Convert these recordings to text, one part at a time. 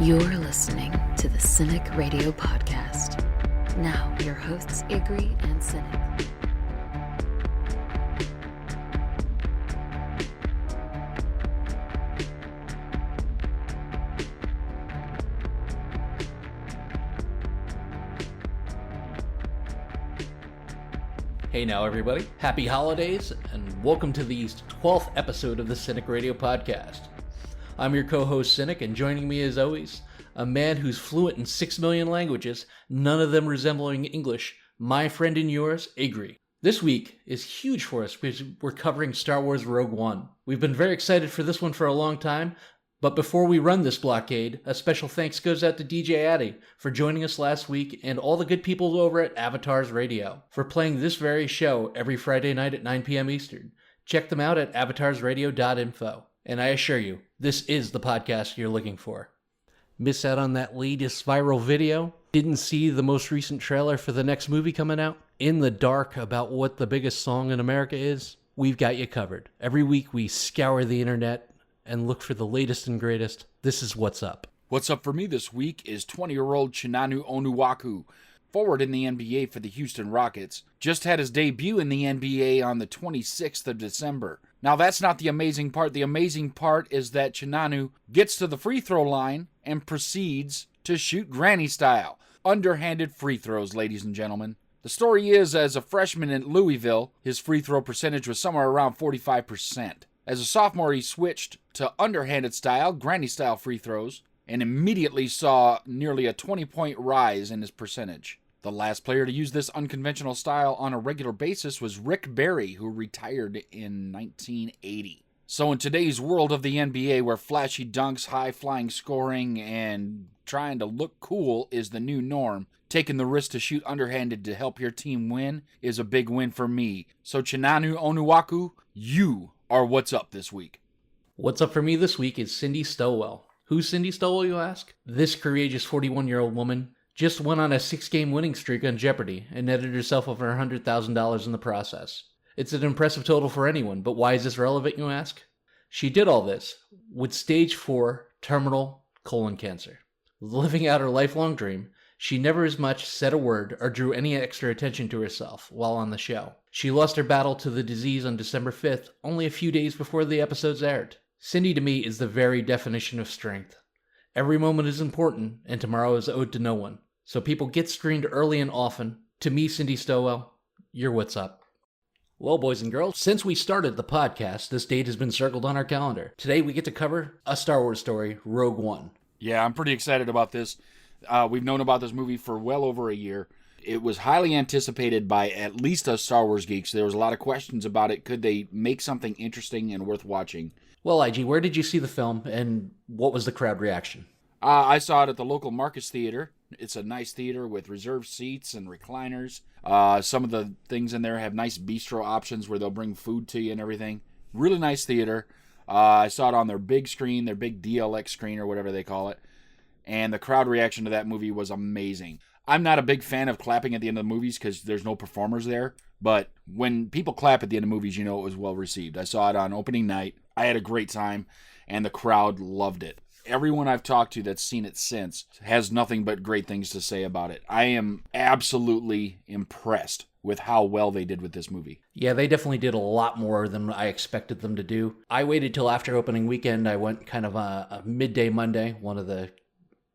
You're listening to the Cynic Radio Podcast. Now, your hosts, Igri and Cynic. Hey now everybody, happy holidays, and welcome to the 12th episode of the Cynic Radio Podcast. I'm your co-host Cynic, and joining me as always, a man who's fluent in 6 million languages, none of them resembling English, my friend and yours, Igri. This week is huge for us because we're covering Star Wars Rogue One. We've been very excited for this one for a long time, but before we run this blockade, a special thanks goes out to DJ Addy for joining us last week and all the good people over at Avatars Radio for playing this very show every Friday night at 9 p.m. Eastern. Check them out at avatarsradio.info. And I assure you, this is the podcast you're looking for. Miss out on that latest viral video? Didn't see the most recent trailer for the next movie coming out? In the dark about what the biggest song in America is? We've got you covered. Every week we scour the internet and look for the latest and greatest. This is What's Up. What's up for me this week is 20-year-old Chinanu Onuaku, forward in the NBA for the Houston Rockets, just had his debut in the NBA on the 26th of December. Now that's not the amazing part. The amazing part is that Chinanu gets to the free throw line and proceeds to shoot granny style. Underhanded free throws, ladies and gentlemen. The story is, as a freshman in Louisville, his free throw percentage was somewhere around 45%. As a sophomore, he switched to underhanded style, granny style free throws, and immediately saw nearly a 20-point rise in his percentage. The last player to use this unconventional style on a regular basis was Rick Barry, who retired in 1980. So in today's world of the NBA, where flashy dunks, high-flying scoring, and trying to look cool is the new norm, taking the risk to shoot underhanded to help your team win is a big win for me. So Chinanu Onuaku, you are What's Up this week. What's up for me this week is Cindy Stowell. Who's Cindy Stowell, you ask? This courageous 41-year-old woman just went on a 6-game winning streak on Jeopardy and netted herself over $100,000 in the process. It's an impressive total for anyone, but why is this relevant, you ask? She did all this with stage 4 terminal colon cancer. Living out her lifelong dream, she never as much said a word or drew any extra attention to herself while on the show. She lost her battle to the disease on December 5th, only a few days before the episodes aired. Cindy to me is the very definition of strength. Every moment is important, and tomorrow is owed to no one. So people get screened early and often. To me, Cindy Stowell, you're What's Up. Well, boys and girls, since we started the podcast, this date has been circled on our calendar. Today we get to cover a Star Wars story, Rogue One. Yeah, I'm pretty excited about this. We've known about this movie for well over a year. It was highly anticipated by at least us Star Wars geeks. There was a lot of questions about it. Could they make something interesting and worth watching? Well, IG, where did you see the film, and what was the crowd reaction? I saw it at the local Marcus Theater. It's a nice theater with reserved seats and recliners. Some of the things in there have nice bistro options where they'll bring food to you and everything. Really nice theater. I saw it on their big screen, their big DLX screen or whatever they call it. And the crowd reaction to that movie was amazing. I'm not a big fan of clapping at the end of the movies because there's no performers there. But when people clap at the end of movies, you know it was well received. I saw it on opening night. I had a great time, and the crowd loved it. Everyone I've talked to that's seen it since has nothing but great things to say about it. I am absolutely impressed with how well they did with this movie. Yeah, they definitely did a lot more than I expected them to do. I waited till after opening weekend. I went kind of a midday Monday. One of the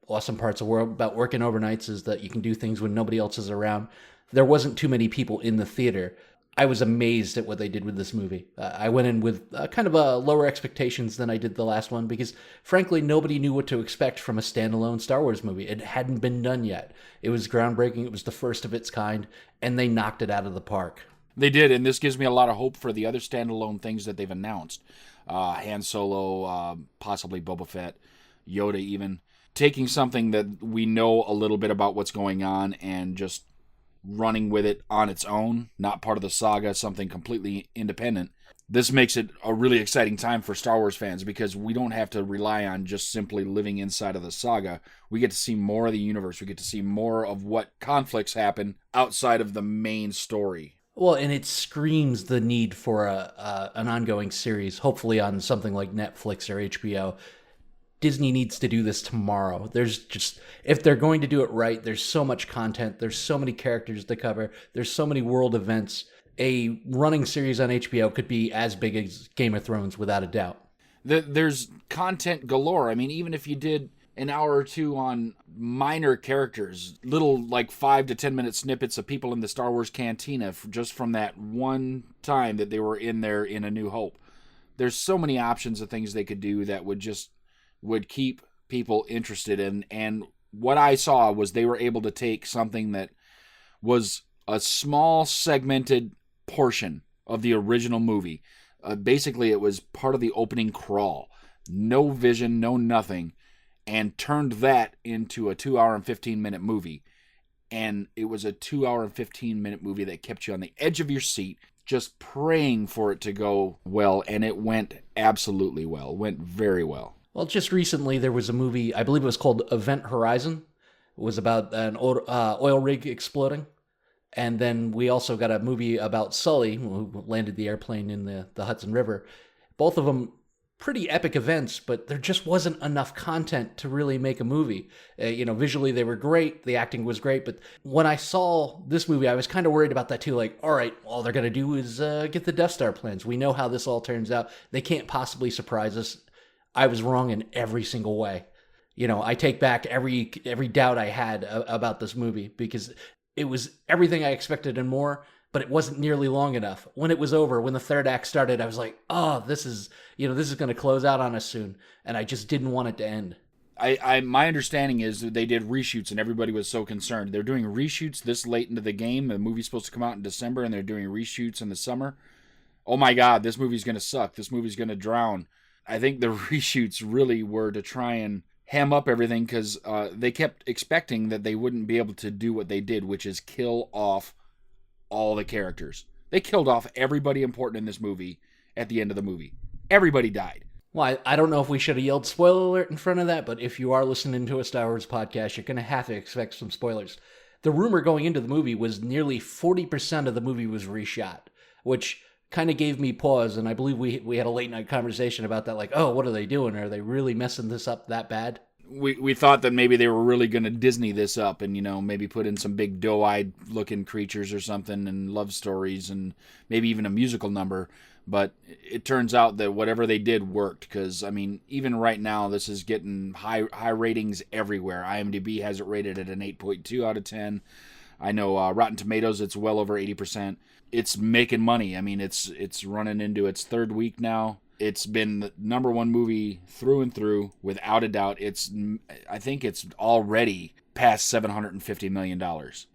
awesome parts about working overnights is that you can do things when nobody else is around. There wasn't too many people in the theater. I was amazed at what they did with this movie. I went in with kind of lower expectations than I did the last one because, frankly, nobody knew what to expect from a standalone Star Wars movie. It hadn't been done yet. It was groundbreaking. It was the first of its kind, and they knocked it out of the park. They did, and this gives me a lot of hope for the other standalone things that they've announced. Han Solo, possibly Boba Fett, Yoda even. Taking something that we know a little bit about what's going on and just running with it on its own, not part of the saga, something completely independent. This makes it a really exciting time for Star Wars fans because we don't have to rely on just simply living inside of the saga. We get to see more of the universe. We get to see more of what conflicts happen outside of the main story. Well, and it screams the need for an ongoing series, hopefully on something like Netflix or HBO. Disney needs to do this tomorrow. There's just, if they're going to do it right, there's so much content, there's so many characters to cover, there's so many world events. A running series on HBO could be as big as Game of Thrones without a doubt. There's content galore. I mean, even if you did an hour or two on minor characters, little like 5 to 10 minute snippets of people in the Star Wars cantina just from that one time that they were in there in A New Hope. There's so many options of things they could do that would keep people interested in. And what I saw was they were able to take something that was a small segmented portion of the original movie. Basically, it was part of the opening crawl. No vision, no nothing. And turned that into a 2 hour and 15 minute movie. And it was a 2 hour and 15 minute movie that kept you on the edge of your seat, just praying for it to go well. And it went absolutely well. Went very well. Well, just recently there was a movie, I believe it was called Event Horizon. It was about an oil rig exploding. And then we also got a movie about Sully, who landed the airplane in the Hudson River. Both of them pretty epic events, but there just wasn't enough content to really make a movie. Visually they were great, the acting was great, but when I saw this movie, I was kind of worried about that too. Like, all right, all they're going to do is get the Death Star plans. We know how this all turns out. They can't possibly surprise us. I was wrong in every single way. I take back every doubt I had about this movie, because it was everything I expected and more, but it wasn't nearly long enough. When it was over, when the third act started, I was like, oh, this is going to close out on us soon. And I just didn't want it to end. My understanding is that they did reshoots and everybody was so concerned. They're doing reshoots this late into the game. The movie's supposed to come out in December and they're doing reshoots in the summer. Oh my God, this movie's going to suck. This movie's going to drown. I think the reshoots really were to try and ham up everything, because they kept expecting that they wouldn't be able to do what they did, which is kill off all the characters. They killed off everybody important in this movie at the end of the movie. Everybody died. Well, I don't know if we should have yelled spoiler alert in front of that, but if you are listening to a Star Wars podcast, you're going to have to expect some spoilers. The rumor going into the movie was nearly 40% of the movie was reshot, which kind of gave me pause, and I believe we had a late night conversation about that, like, oh, what are they doing? Are they really messing this up that bad? We thought that maybe they were really going to Disney this up and, maybe put in some big doe-eyed looking creatures or something and love stories and maybe even a musical number. But it turns out that whatever they did worked, because, even right now, this is getting high ratings everywhere. IMDb has it rated at an 8.2 out of 10. I know Rotten Tomatoes, it's well over 80%. It's making money. It's running into its third week now. It's been the number one movie through and through, without a doubt. I think it's already past $750 million.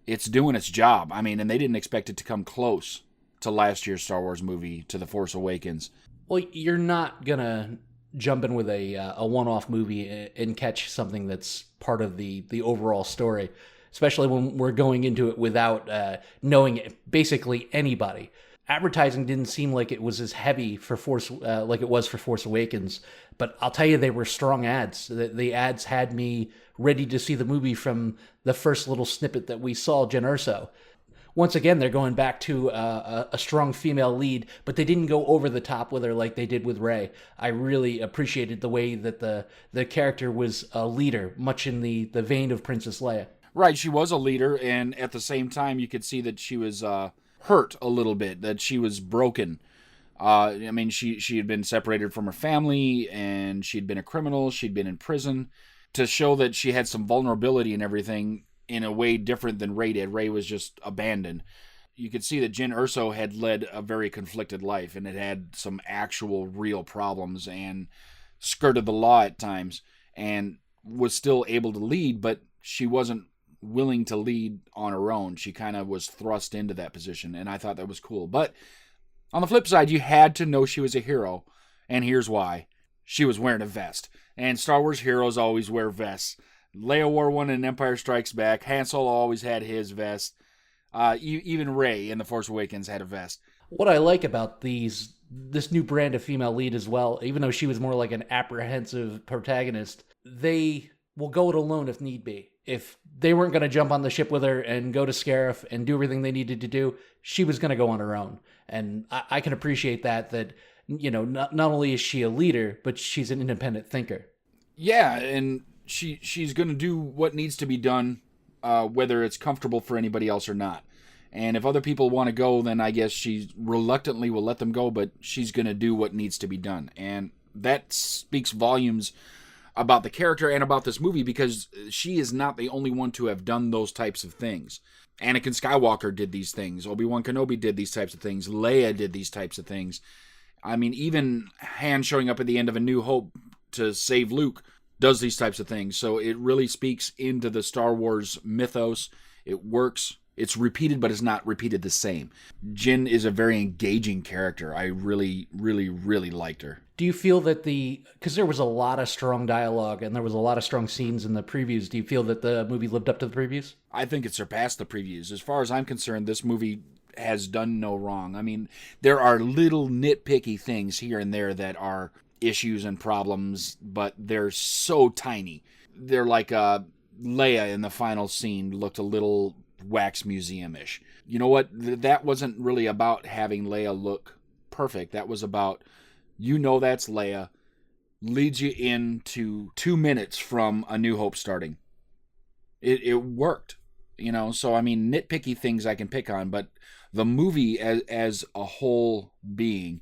It's doing its job. And they didn't expect it to come close to last year's Star Wars movie, to The Force Awakens. Well, you're not going to jump in with a one-off movie and catch something that's part of the overall story, especially when we're going into it without knowing basically anybody. Advertising didn't seem like it was as heavy for like it was for Force Awakens, but I'll tell you, they were strong ads. The ads had me ready to see the movie from the first little snippet that we saw, Jen Erso. Once again, they're going back to a strong female lead, but they didn't go over the top with her like they did with Rey. I really appreciated the way that the character was a leader, much in the vein of Princess Leia. Right, she was a leader, and at the same time, you could see that she was hurt a little bit, that she was broken. She had been separated from her family, and she'd been a criminal, she'd been in prison. To show that she had some vulnerability and everything in a way different than Rey did. Rey was just abandoned. You could see that Jen Erso had led a very conflicted life, and it had some actual real problems, and skirted the law at times, and was still able to lead, but she wasn't willing to lead on her own. She kind of was thrust into that position, and I thought that was cool. But on the flip side, you had to know she was a hero, and here's why. She was wearing a vest, and Star Wars heroes always wear vests. Leia wore one in Empire Strikes Back. Han Solo always had his vest. Even Rey in The Force Awakens had a vest. What I like about this new brand of female lead as well, even though she was more like an apprehensive protagonist, they will go it alone if need be. If they weren't going to jump on the ship with her and go to Scarif and do everything they needed to do, she was going to go on her own. And I can appreciate that not only is she a leader, but she's an independent thinker. Yeah, and she's going to do what needs to be done, whether it's comfortable for anybody else or not. And if other people want to go, then I guess she reluctantly will let them go, but she's going to do what needs to be done. And that speaks volumes about the character and about this movie, because she is not the only one to have done those types of things. Anakin Skywalker did these things. Obi-Wan Kenobi did these types of things. Leia did these types of things. I mean, even Han showing up at the end of A New Hope to save Luke does these types of things. So it really speaks into the Star Wars mythos. It works. It's repeated, but it's not repeated the same. Jyn is a very engaging character. I really, really, really liked her. Do you feel that because there was a lot of strong dialogue and there was a lot of strong scenes in the previews, do you feel that the movie lived up to the previews? I think it surpassed the previews. As far as I'm concerned, this movie has done no wrong. I mean, there are little nitpicky things here and there that are issues and problems, but they're so tiny. They're like Leia in the final scene looked a little wax museum-ish. You know what? That wasn't really about having Leia look perfect. That was about, that's Leia, leads you into 2 minutes from A New Hope starting. It worked, so I mean, nitpicky things I can pick on, but the movie as a whole being,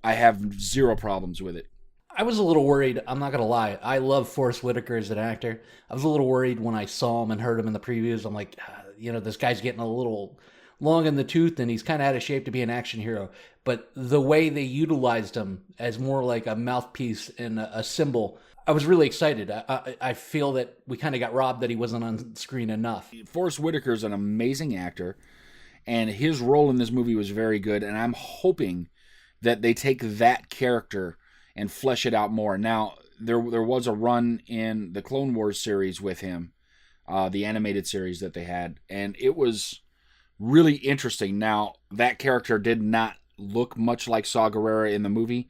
I have zero problems with it. I was a little worried, I'm not going to lie. I love Forrest Whitaker as an actor. I was a little worried when I saw him and heard him in the previews. I'm like, this guy's getting a little long in the tooth and he's kind of out of shape to be an action hero. But the way they utilized him as more like a mouthpiece and a symbol, I was really excited. I feel that we kind of got robbed that he wasn't on screen enough. Forrest Whitaker is an amazing actor, and his role in this movie was very good, and I'm hoping that they take that character and flesh it out more. Now, there was a run in the Clone Wars series with him, the animated series that they had, and it was really interesting. Now, that character did not look much like Saw Gerrera in the movie.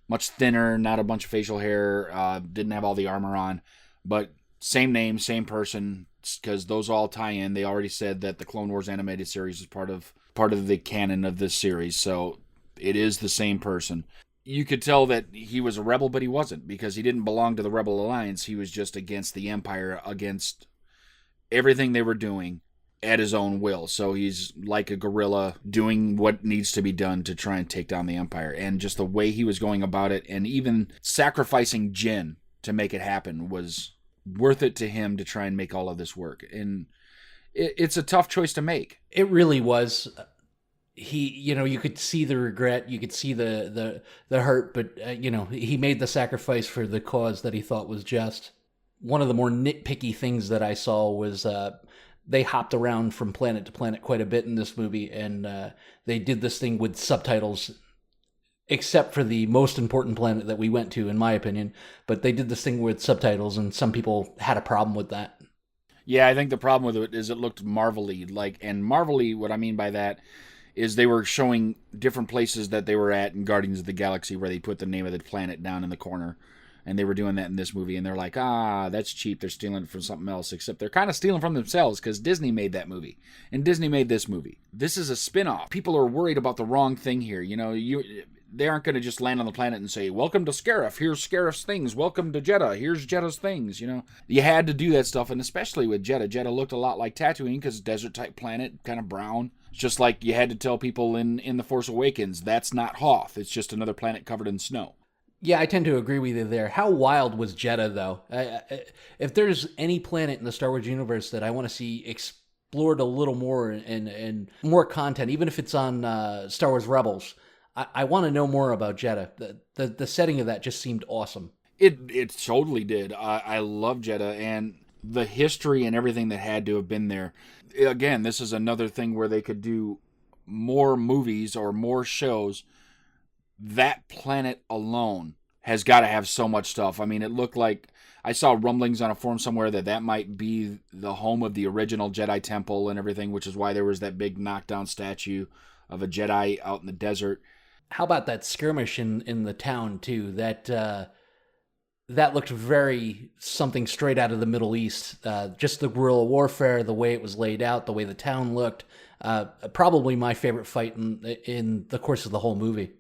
Much thinner, not a bunch of facial hair, didn't have all the armor on, but same name, same person, because those all tie in. They already said that the Clone Wars animated series is part of the canon of this series, so it is the same person. You could tell that he was a rebel, but he wasn't, because he didn't belong to the Rebel Alliance. He was just against the Empire, against everything they were doing at his own will. So he's like a guerrilla doing what needs to be done to try and take down the Empire. And just the way he was going about it, and even sacrificing Jyn to make it happen, was worth it to him to try and make all of this work. And it's a tough choice to make. It really was. He, you could see the regret, you could see the hurt, but he made the sacrifice for the cause that he thought was just. One of the more nitpicky things that I saw was they hopped around from planet to planet quite a bit in this movie, and they did this thing with subtitles, except for the most important planet that we went to, in my opinion. But they did this thing with subtitles, and some people had a problem with that. Yeah, I think the problem with it is it looked Marvel-y. And Marvel-y, what I mean by that is they were showing different places that they were at in Guardians of the Galaxy, where they put the name of the planet down in the corner. And they were doing that in this movie, and they're like, that's cheap. They're stealing it from something else, except they're kind of stealing from themselves, because Disney made that movie, and Disney made this movie. This is a spin-off. People are worried about the wrong thing here. They aren't going to just land on the planet and say, welcome to Scarif, here's Scarif's things. Welcome to Jeddah, here's Jeddah's things. You had to do that stuff, and especially with Jeddah. Jeddah looked a lot like Tatooine, because desert-type planet, kind of brown. It's just like you had to tell people in The Force Awakens, that's not Hoth. It's just another planet covered in snow. Yeah, I tend to agree with you there. How wild was Jeddah, though? If there's any planet in the Star Wars universe that I want to see explored a little more and more content, even if it's on Star Wars Rebels, I want to know more about Jeddah. The setting of that just seemed awesome. It totally did. I love Jeddah, and the history and everything that had to have been there. Again, this is another thing where they could do more movies or more shows. That planet alone has got to have so much stuff. I mean, it looked like, I saw rumblings on a forum somewhere that might be the home of the original Jedi Temple and everything, which is why there was that big knockdown statue of a Jedi out in the desert. How about that skirmish in the town, too? That looked very something straight out of the Middle East. Just the guerrilla warfare, the way it was laid out, the way the town looked. Probably my favorite fight in the course of the whole movie.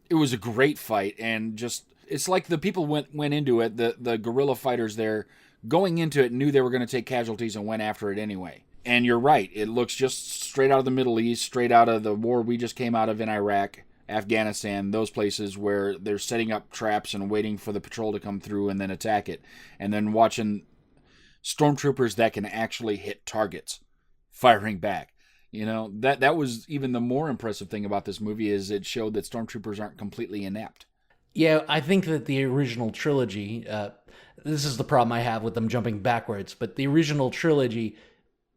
It was a great fight, and just It's like the people went into it, the guerrilla fighters there, going into it, knew they were going to take casualties and went after it anyway. And you're right, it looks just straight out of the Middle East, straight out of the war we just came out of in Iraq, Afghanistan, those places where they're setting up traps and waiting for the patrol to come through and then attack it. And then watching stormtroopers that can actually hit targets firing back. You know, that was even the more impressive thing about this movie, is it showed that stormtroopers aren't completely inept. Yeah, I think that the original trilogy, this is the problem I have with them jumping backwards, but the original trilogy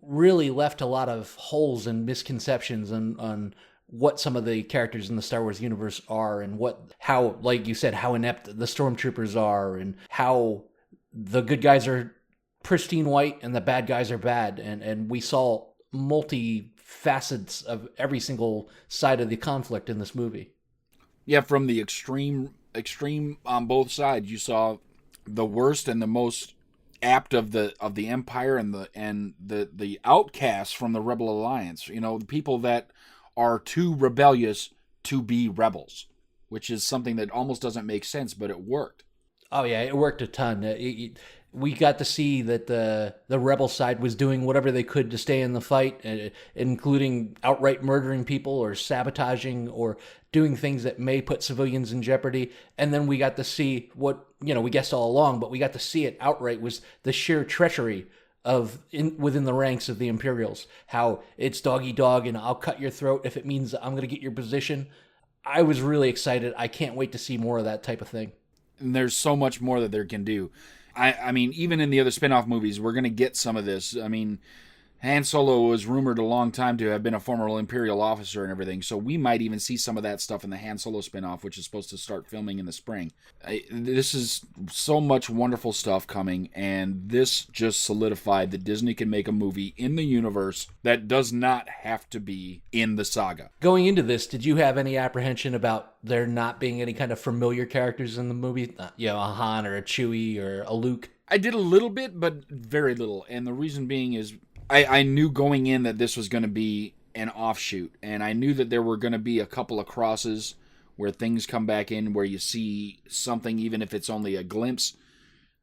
really left a lot of holes and misconceptions on what some of the characters in the Star Wars universe are, and how, like you said, how inept the stormtroopers are, and how the good guys are pristine white and the bad guys are bad. And we saw multi-facets of every single side of the conflict in this movie. Yeah, from the extreme on both sides, you saw the worst and the most apt of the Empire and the outcasts from the Rebel Alliance. You know, the people that are too rebellious to be rebels, which is something that almost doesn't make sense, but it worked. Oh yeah, it worked a ton. We got to see that the rebel side was doing whatever they could to stay in the fight, including outright murdering people or sabotaging or doing things that may put civilians in jeopardy. And then we got to see what, we guessed all along, but we got to see it outright, was the sheer treachery within the ranks of the Imperials. How it's dog eat dog and I'll cut your throat if it means I'm going to get your position. I was really excited. I can't wait to see more of that type of thing. And there's so much more that they can do. I mean, even in the other spin-off movies, we're going to get some of this. I mean, Han Solo was rumored a long time to have been a former Imperial officer and everything, so we might even see some of that stuff in the Han Solo spin-off, which is supposed to start filming in the spring. This is so much wonderful stuff coming, and this just solidified that Disney can make a movie in the universe that does not have to be in the saga. Going into this, did you have any apprehension about there not being any kind of familiar characters in the movie? A Han or a Chewie or a Luke? I did a little bit, but very little, and the reason being is I knew going in that this was going to be an offshoot, and I knew that there were going to be a couple of crosses where things come back in where you see something, even if it's only a glimpse,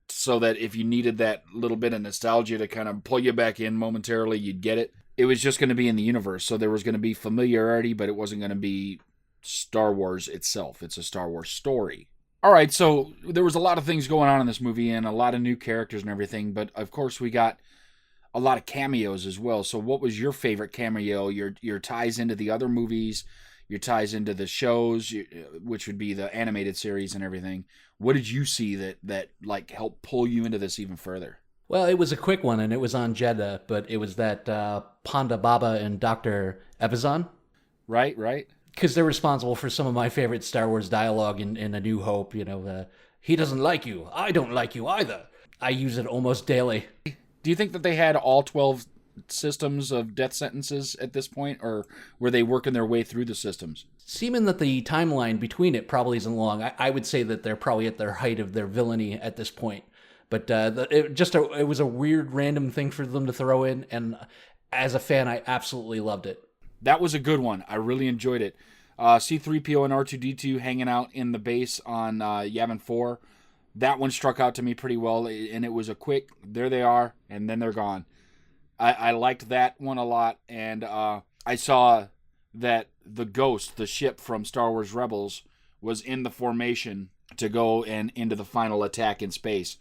so that if you needed that little bit of nostalgia to kind of pull you back in momentarily, you'd get it. It was just going to be in the universe, so there was going to be familiarity, but it wasn't going to be Star Wars itself. It's a Star Wars story. All right, so there was a lot of things going on in this movie and a lot of new characters and everything, but of course we got a lot of cameos as well. So what was your favorite cameo? Your ties into the other movies, your ties into the shows, which would be the animated series and everything. What did you see that like helped pull you into this even further? Well, it was a quick one, and it was on Jeddah, but it was that Ponda Baba and Dr. Evazan. Right. Because they're responsible for some of my favorite Star Wars dialogue in A New Hope. He doesn't like you. I don't like you either. I use it almost daily. Do you think that they had all 12 systems of death sentences at this point, or were they working their way through the systems? Seeming that the timeline between it probably isn't long, I would say that they're probably at their height of their villainy at this point. But it was a weird random thing for them to throw in, and as a fan, I absolutely loved it. That was a good one. I really enjoyed it. C-3PO and R2-D2 hanging out in the base on Yavin 4. That one struck out to me pretty well, and it was a quick, there they are, and then they're gone. I liked that one a lot, and I saw that the Ghost, the ship from Star Wars Rebels, was in the formation to go and into the final attack in space.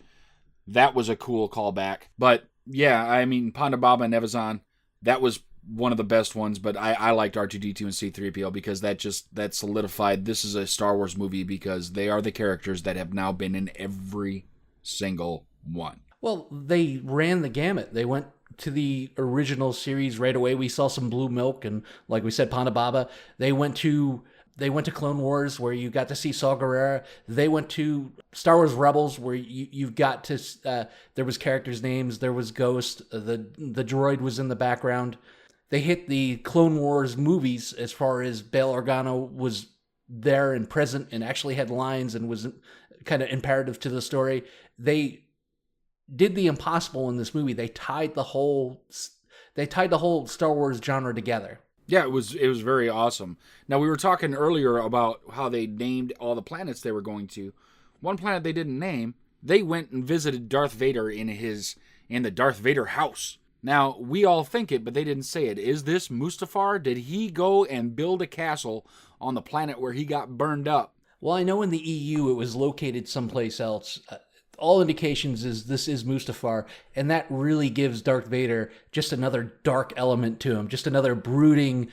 That was a cool callback. But, yeah, I mean, Ponda Baba and Evazan, that was one of the best ones, but I liked R2-D2 and C-3PO because that solidified this is a Star Wars movie because they are the characters that have now been in every single one. Well, they ran the gamut. They went to the original series right away. We saw some Blue Milk, and like we said, Ponda Baba. They went to Clone Wars, where you got to see Saw Gerrera. They went to Star Wars Rebels, where you've got to there was characters' names. There was Ghost. The droid was in the background. They hit the Clone Wars movies as far as Bail Organa was there and present and actually had lines and was kind of imperative to the story. They did the impossible in this movie. They tied the whole Star Wars genre together. Yeah, it was very awesome. Now, we were talking earlier about how they named all the planets they were going to. one planet they didn't name, they went and visited Darth Vader in the Darth Vader house. Now, we all think it, but they didn't say it. Is this Mustafar? Did he go and build a castle on the planet where he got burned up? Well, I know in the EU it was located someplace else. All indications is this is Mustafar, and that really gives Darth Vader just another dark element to him, just another brooding,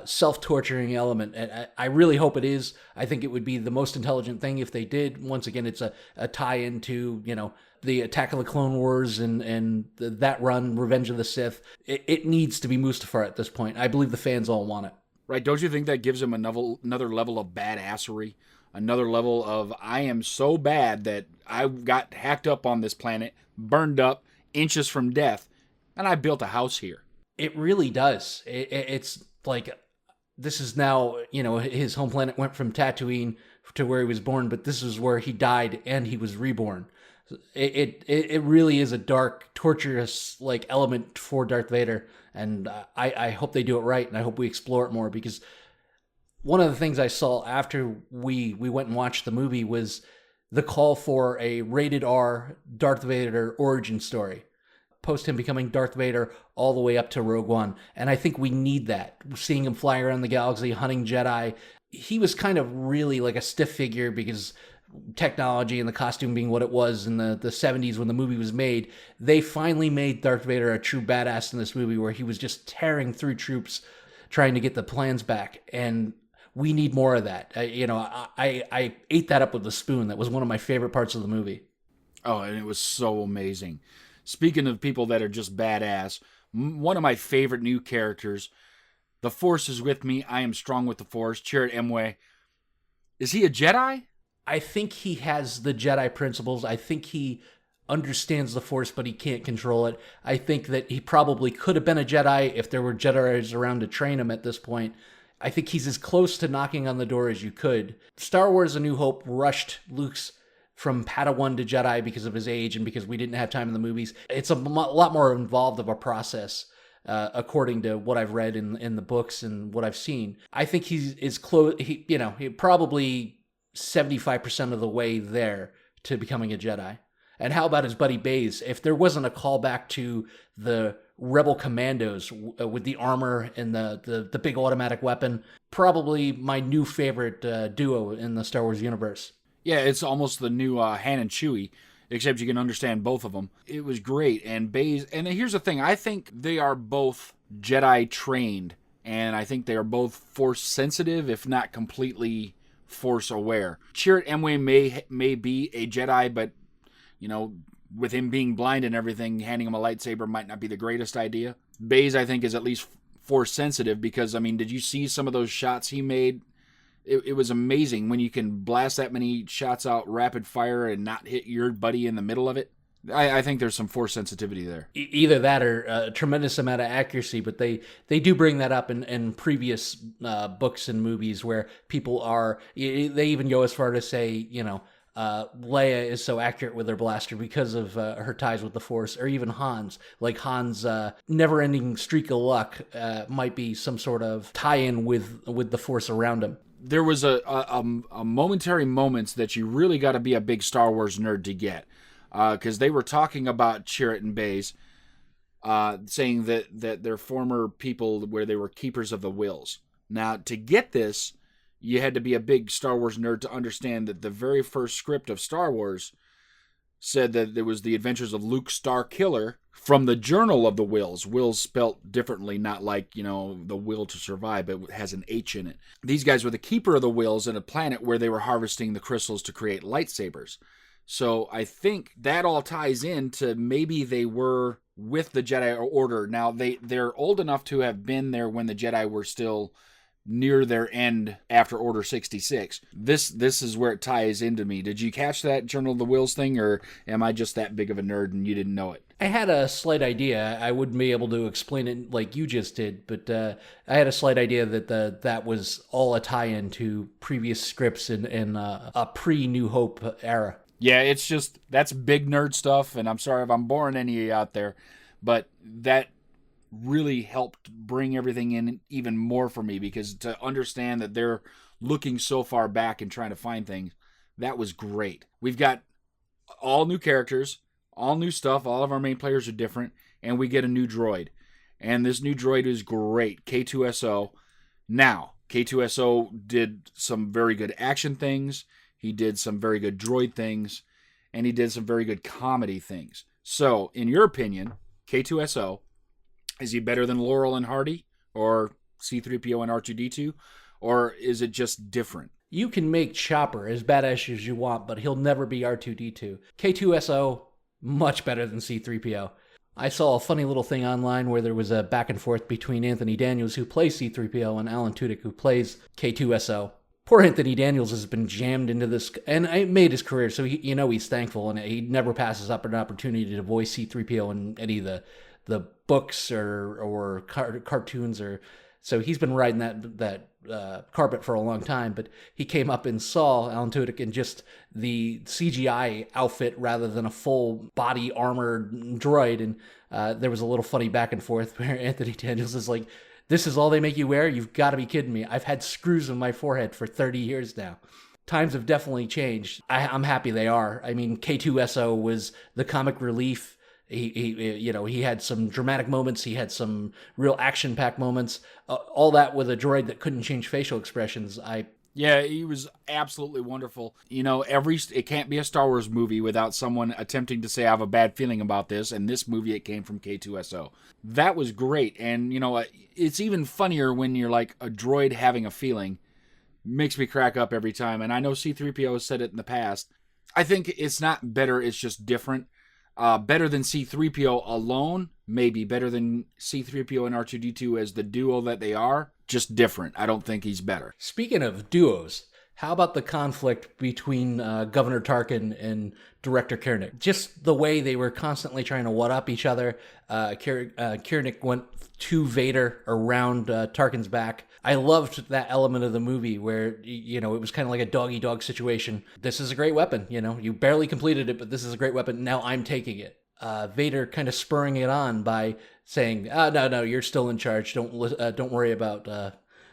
self-torturing element. And I really hope it is. I think it would be the most intelligent thing if they did. Once again, it's a tie-in to, the Attack of the Clone Wars and that run, Revenge of the Sith. It needs to be Mustafar at this point. I believe the fans all want it. Right, don't you think that gives him another level of badassery? Another level of, I am so bad that I got hacked up on this planet, burned up, inches from death, and I built a house here. It really does. It's like, this is now, his home planet went from Tatooine to where he was born, but this is where he died and he was reborn. It really is a dark, torturous element for Darth Vader, and I hope they do it right, and I hope we explore it more, because one of the things I saw after we went and watched the movie was the call for a rated R Darth Vader origin story, post him becoming Darth Vader all the way up to Rogue One, and I think we need that. Seeing him flying around the galaxy, hunting Jedi, he was kind of really like a stiff figure because technology and the costume being what it was in the 70s when the movie was made. They finally made Darth Vader a true badass in this movie, where he was just tearing through troops trying to get the plans back, and we need more of that. I ate that up with a spoon. That was one of my favorite parts of the movie. Oh, and it was so amazing. Speaking of people that are just badass, one of my favorite new characters, the Force is with me, I am strong with the Force, Chirrut Îmwe. Is he a Jedi? I think he has the Jedi principles. I think he understands the Force, but he can't control it. I think that he probably could have been a Jedi if there were Jedis around to train him at this point. I think he's as close to knocking on the door as you could. Star Wars A New Hope rushed Luke's from Padawan to Jedi because of his age and because we didn't have time in the movies. It's a lot more involved of a process, according to what I've read in the books and what I've seen. I think he is close. He probably 75% of the way there to becoming a Jedi. And how about his buddy Baze? If there wasn't a callback to the Rebel Commandos with the armor and the big automatic weapon, probably my new favorite duo in the Star Wars universe. Yeah, it's almost the new Han and Chewie, except you can understand both of them. It was great. And Baze, and here's the thing, I think they are both Jedi trained, and I think they are both Force sensitive, if not completely Force aware. Chirrut Îmwe may be a Jedi, but with him being blind and everything, handing him a lightsaber might not be the greatest idea. Baze, I think, is at least Force sensitive because, did you see some of those shots he made? It was amazing when you can blast that many shots out rapid fire and not hit your buddy in the middle of it. I think there's some Force sensitivity there. Either that or a tremendous amount of accuracy, but they do bring that up in previous books and movies where people are, they even go as far to say, Leia is so accurate with her blaster because of her ties with the Force, or even Han's. Like Han's never-ending streak of luck might be some sort of tie-in with the Force around him. There was a momentary moments that you really got to be a big Star Wars nerd to get, because they were talking about Chirrut and Baze, saying that they're former people where they were keepers of the wills. Now, to get this, you had to be a big Star Wars nerd to understand that the very first script of Star Wars said that there was the adventures of Luke Starkiller from the Journal of the Wills. Wills spelt differently, not like, the will to survive, but it has an H in it. These guys were the keeper of the wills in a planet where they were harvesting the crystals to create lightsabers. So I think that all ties into maybe they were with the Jedi Order. Now, they're old enough to have been there when the Jedi were still near their end after Order 66. This is where it ties into me. Did you catch that Journal of the Wills thing, or am I just that big of a nerd and you didn't know it? I had a slight idea. I wouldn't be able to explain it like you just did, but I had a slight idea that that was all a tie-in to previous scripts in a pre-New Hope era. Yeah, it's just, that's big nerd stuff, and I'm sorry if I'm boring any of you out there, but that really helped bring everything in even more for me, because to understand that they're looking so far back and trying to find things, That was great. We've got all new characters, all new stuff. All of our main players are different, and we get a new droid. And this new droid is great, K2SO. Now, K2SO did some very good action things. He did some very good droid things. And he did some very good comedy things. So, in your opinion, K2SO, is he better than Laurel and Hardy? Or C-3PO and R2-D2? Or is it just different? You can make Chopper as badass as you want, but he'll never be R2-D2. K2SO, much better than C-3PO. I saw a funny little thing online where there was a back and forth between Anthony Daniels, who plays C-3PO, and Alan Tudyk, who plays K2SO. Poor Anthony Daniels has been jammed into this, and it made his career, so he's thankful, and he never passes up an opportunity to voice C-3PO in any of the books or cartoons, or so he's been riding that carpet for a long time. But he came up and saw Alan Tudyk in just the CGI outfit rather than a full body armored droid, and there was a little funny back and forth where Anthony Daniels is like, "This is all they make you wear? You've got to be kidding me. I've had screws in my forehead for 30 years now." Times have definitely changed. I'm happy they are. I mean, K2SO was the comic relief. He had some dramatic moments. He had some real action-packed moments. All that with a droid that couldn't change facial expressions. Yeah, he was absolutely wonderful. It can't be a Star Wars movie without someone attempting to say, I have a bad feeling about this, and this movie, it came from K2SO. That was great, and, it's even funnier when you're like, a droid having a feeling makes me crack up every time, and I know C-3PO has said it in the past. I think it's not better, it's just different. Better than C-3PO alone, maybe. Better than C-3PO and R2-D2 as the duo that they are, just different. I don't think he's better. Speaking of duos, how about the conflict between Governor Tarkin and Director Kiernick? Just the way they were constantly trying to one-up each other. Kiernick went to Vader around Tarkin's back. I loved that element of the movie where, it was kind of like a dog-eat-dog situation. This is a great weapon, you barely completed it, but this is a great weapon. Now I'm taking it. Vader kind of spurring it on by saying, no, you're still in charge. Don't worry about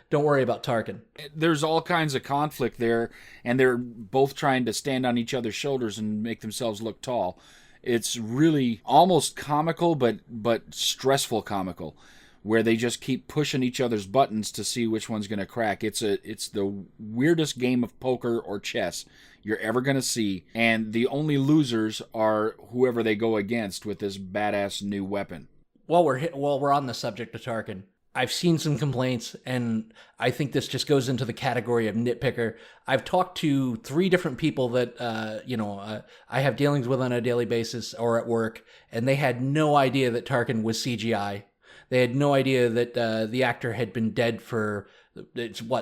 Tarkin. There's all kinds of conflict there, and they're both trying to stand on each other's shoulders and make themselves look tall. It's really almost comical, but stressful comical, where they just keep pushing each other's buttons to see which one's going to crack. It's the weirdest game of poker or chess you're ever going to see, and the only losers are whoever they go against with this badass new weapon. While we're on the subject of Tarkin, I've seen some complaints, and I think this just goes into the category of nitpicker. I've talked to 3 different people that I have dealings with on a daily basis or at work, and they had no idea that Tarkin was CGI. They had no idea that the actor had been dead for,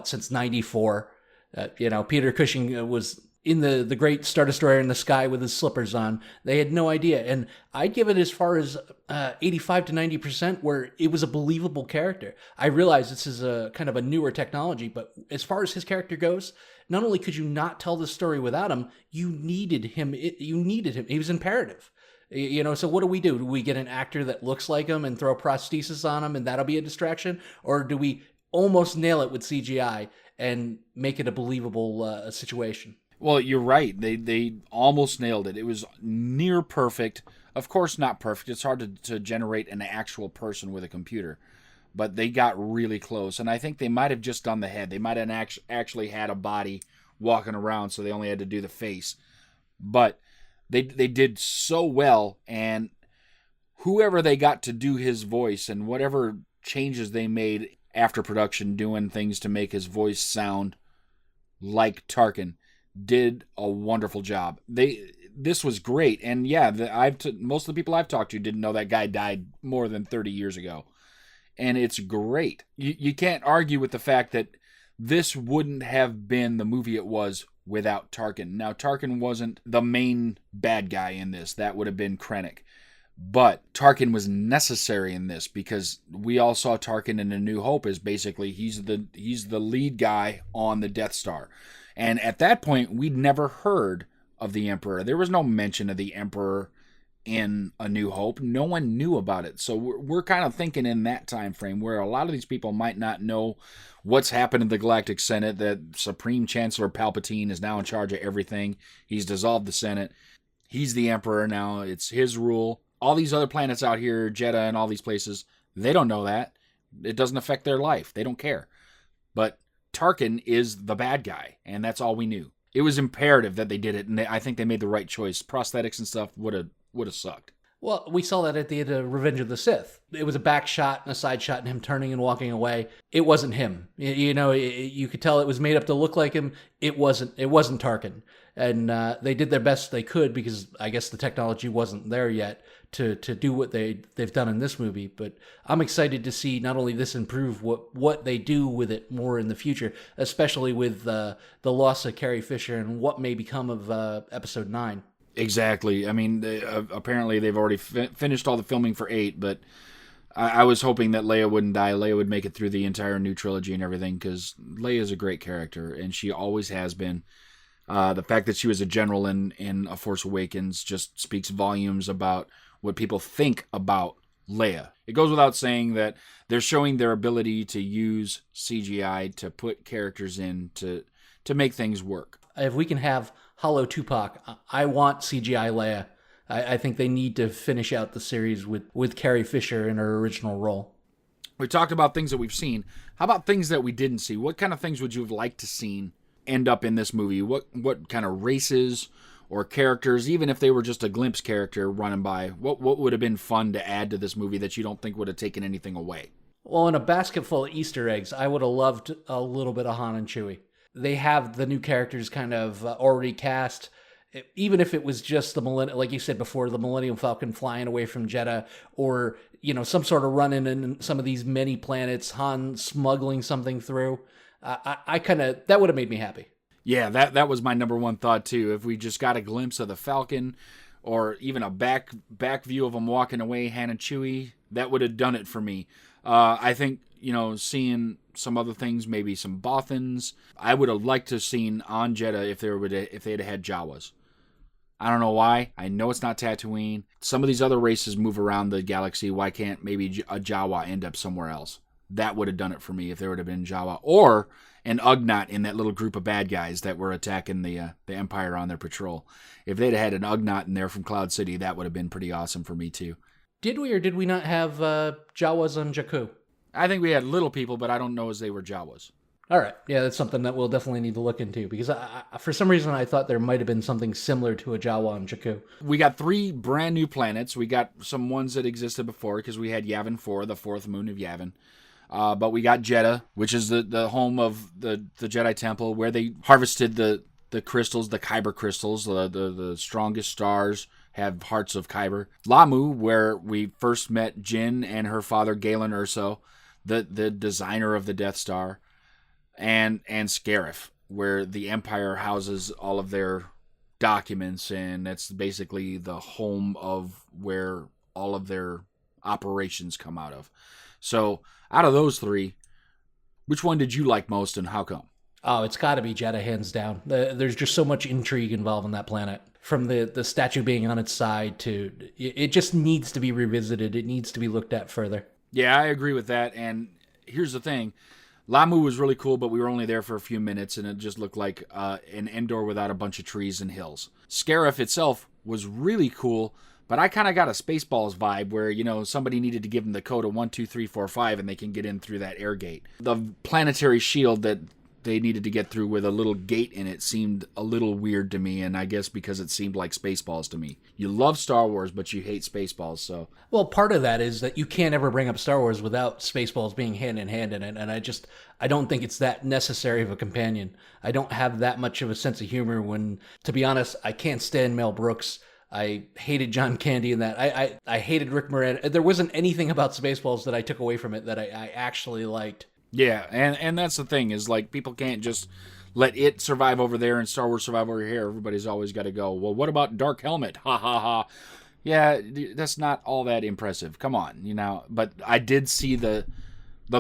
since 94. Peter Cushing was in the great Star Destroyer in the sky with his slippers on. They had no idea. And I'd give it as far as 85 to 90% where it was a believable character. I realize this is a kind of a newer technology, but as far as his character goes, not only could you not tell the story without him, you needed him. He was imperative. So what do? Do we get an actor that looks like him and throw prosthesis on him and that'll be a distraction? Or do we almost nail it with CGI and make it a believable situation? Well, you're right. They almost nailed it. It was near perfect. Of course, not perfect. It's hard to generate an actual person with a computer. But they got really close. And I think they might have just done the head. They might have actually had a body walking around, so they only had to do the face. But They did so well, and whoever they got to do his voice and whatever changes they made after production doing things to make his voice sound like Tarkin did a wonderful job. This was great, and yeah, most of the people I've talked to didn't know that guy died more than 30 years ago, and it's great. You can't argue with the fact that this wouldn't have been the movie it was without Tarkin. Now, Tarkin wasn't the main bad guy in this. That would have been Krennic. But Tarkin was necessary in this because we all saw Tarkin in A New Hope as basically he's the lead guy on the Death Star. And at that point, we'd never heard of the Emperor. There was no mention of the Emperor in A New Hope. No one knew about it. So we're kind of thinking in that time frame where a lot of these people might not know what's happened in the Galactic Senate, that Supreme Chancellor Palpatine is now in charge of everything. He's dissolved the Senate. He's the Emperor now. It's his rule. All these other planets out here, Jeddah and all these places, they don't know that. It doesn't affect their life. They don't care. But Tarkin is the bad guy, and that's all we knew. It was imperative that they did it, and I think they made the right choice. Prosthetics and stuff would have sucked. Well, we saw that at the end of Revenge of the Sith. It was a back shot and a side shot and him turning and walking away. It wasn't him. You could tell it was made up to look like him. It wasn't Tarkin. And they did their best they could because I guess the technology wasn't there yet to do what they've done in this movie. But I'm excited to see not only this improve what they do with it more in the future, especially with the loss of Carrie Fisher and what may become of Episode 9. Exactly. I mean, apparently they've already finished all the filming for 8, but I was hoping that Leia wouldn't die. Leia would make it through the entire new trilogy and everything, because Leia is a great character, and she always has been. The fact that she was a general in A Force Awakens just speaks volumes about what people think about Leia. It goes without saying that they're showing their ability to use CGI to put characters in to make things work. If we can have Hollow Tupac, I want CGI Leia. I think they need to finish out the series with Carrie Fisher in her original role. We talked about things that we've seen. How about things that we didn't see? What kind of things would you have liked to seen end up in this movie? What kind of races or characters, even if they were just a glimpse character running by, what would have been fun to add to this movie that you don't think would have taken anything away? Well, in a basket full of Easter eggs, I would have loved a little bit of Han and Chewie. They have the new characters kind of already cast. Even if it was just like you said before, the Millennium Falcon flying away from Jeddah, or some sort of run-in in some of these many planets, Han smuggling something through, that would have made me happy. Yeah, that was my number one thought too. If we just got a glimpse of the Falcon, or even a back view of them walking away, Han and Chewie, that would have done it for me. I think seeing some other things, maybe some Bothans. I would have liked to have seen on Jeddah if they had Jawas. I don't know why. I know it's not Tatooine. Some of these other races move around the galaxy. Why can't maybe a Jawa end up somewhere else? That would have done it for me if there would have been Jawa. Or an Ugnaught in that little group of bad guys that were attacking the Empire on their patrol. If they'd had an Ugnaught in there from Cloud City, that would have been pretty awesome for me too. Did we or did we not have Jawas on Jakku? I think we had little people, but I don't know as they were Jawas. All right. Yeah, that's something that we'll definitely need to look into, because for some reason I thought there might have been something similar to a Jawa on Jakku. We got 3 brand new planets. We got some ones that existed before, because we had Yavin 4, the 4th moon of Yavin. But we got Jeddah, which is the home of the Jedi Temple, where they harvested the crystals, the Kyber crystals, the strongest stars have hearts of Kyber. Lamu, where we first met Jyn and her father Galen Erso, the designer of the Death Star, and Scarif, where the Empire houses all of their documents, and that's basically the home of where all of their operations come out of. So, out of those 3, which one did you like most, and how come? Oh, it's got to be Jeddah, hands down. There's just so much intrigue involved in that planet. From the statue being on its side to... It just needs to be revisited. It needs to be looked at further. Yeah, I agree with that. And here's the thing. Lamu was really cool, but we were only there for a few minutes, and it just looked like an Endor without a bunch of trees and hills. Scarif itself was really cool, but I kind of got a Spaceballs vibe where, somebody needed to give them the code of 1, 2, 3, 4, 5, and they can get in through that air gate. The planetary shield that they needed to get through with a little gate in it seemed a little weird to me, and I guess because it seemed like Spaceballs to me. You love Star Wars, but you hate Spaceballs, so... Well, part of that is that you can't ever bring up Star Wars without Spaceballs being hand in hand in it, and I don't think it's that necessary of a companion. I don't have that much of a sense of humor when, to be honest, I can't stand Mel Brooks. I hated John Candy in that. I hated Rick Moranis. There wasn't anything about Spaceballs that I took away from it that I actually liked. Yeah, and that's the thing, is like people can't just let it survive over there and Star Wars survive over here. Everybody's always got to go, well, what about Dark Helmet? Ha ha ha. Yeah, that's not all that impressive. Come on, But I did see the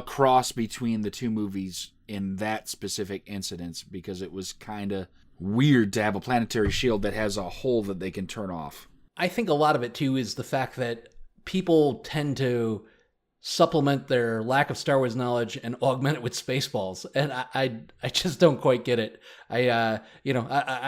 cross between the 2 movies in that specific incident, because it was kind of weird to have a planetary shield that has a hole that they can turn off. I think a lot of it too is the fact that people tend to supplement their lack of Star Wars knowledge and augment it with Spaceballs, and I just don't quite get it. I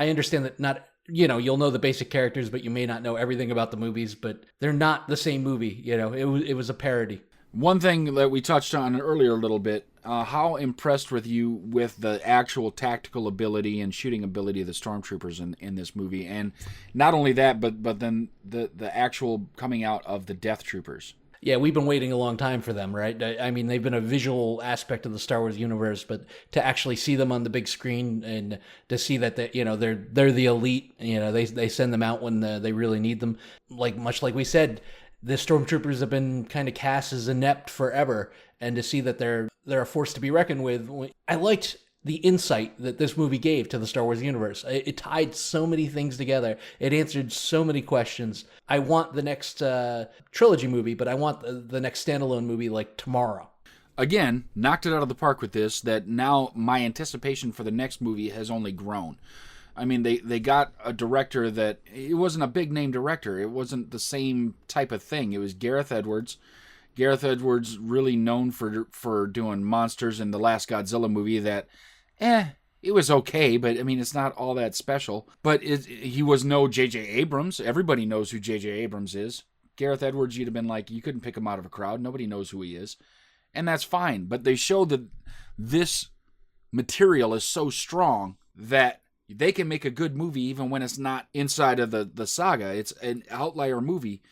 understand that not. You'll know the basic characters, but you may not know everything about the movies, but they're not the same movie. It was a parody. One thing that we touched on earlier a little bit, how impressed with you with the actual tactical ability and shooting ability of the stormtroopers in this movie, and not only that, but then the actual coming out of the Death Troopers. Yeah, we've been waiting a long time for them, right? I mean, they've been a visual aspect of the Star Wars universe, but to actually see them on the big screen and to see that they're the elite, they send them out when they really need them. Much like we said, the stormtroopers have been kind of cast as inept forever, and to see that they're a force to be reckoned with, I liked the insight that this movie gave to the Star Wars universe. It tied so many things together. It answered so many questions. I want the next trilogy movie, but I want the next standalone movie like tomorrow. Again, knocked it out of the park with this, that now my anticipation for the next movie has only grown. I mean, they got a director that, it wasn't a big name director. It wasn't the same type of thing. It was Gareth Edwards. Gareth Edwards, really known for doing monsters in the last Godzilla movie that, it was okay, but I mean, it's not all that special. But he was no J.J. Abrams. Everybody knows who J.J. Abrams is. Gareth Edwards, you'd have been like, you couldn't pick him out of a crowd. Nobody knows who he is. And that's fine. But they showed that this material is so strong that they can make a good movie even when it's not inside of the saga. It's an outlier movie.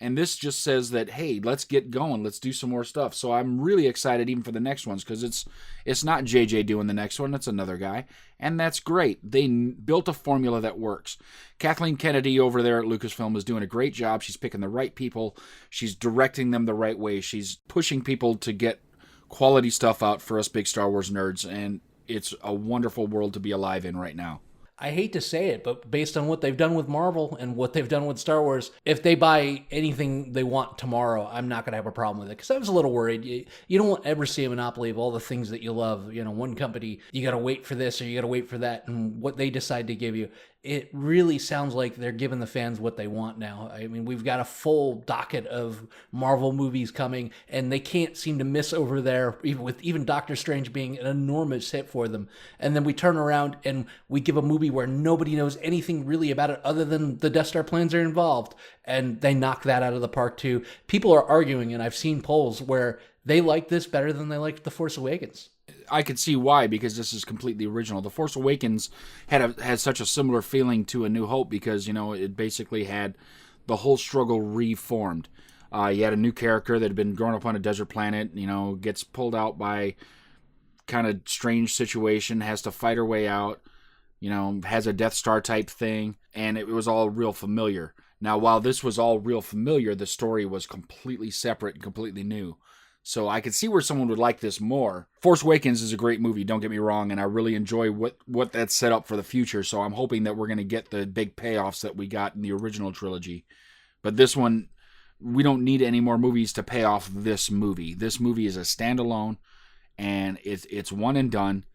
And this just says that, hey, let's get going. Let's do some more stuff. So I'm really excited even for the next ones, because it's not JJ doing the next one. It's another guy. And that's great. They built a formula that works. Kathleen Kennedy over there at Lucasfilm is doing a great job. She's picking the right people. She's directing them the right way. She's pushing people to get quality stuff out for us big Star Wars nerds. And it's a wonderful world to be alive in right now. I hate to say it, but based on what they've done with Marvel and what they've done with Star Wars, if they buy anything they want tomorrow, I'm not going to have a problem with it. Because I was a little worried. You don't ever see a monopoly of all the things that you love. One company, you got to wait for this or you got to wait for that. And what they decide to give you, it really sounds like they're giving the fans what they want now. I mean, we've got a full docket of Marvel movies coming, and they can't seem to miss over there, even Doctor Strange being an enormous hit for them. And then we turn around and we give a movie where nobody knows anything really about it other than the Death Star plans are involved, and they knock that out of the park too. People are arguing, and I've seen polls where they like this better than they liked The Force Awakens. I could see why, because this is completely original. The Force Awakens had such a similar feeling to A New Hope because, it basically had the whole struggle reformed. You had a new character that had been growing up on a desert planet, gets pulled out by kind of strange situation, has to fight her way out, has a Death Star type thing, and it was all real familiar. Now, while this was all real familiar, the story was completely separate and completely new. So I could see where someone would like this more. Force Awakens is a great movie, don't get me wrong, and I really enjoy what that's set up for the future, so I'm hoping that we're going to get the big payoffs that we got in the original trilogy. But this one, we don't need any more movies to pay off this movie. This movie is a standalone, and it's one and done.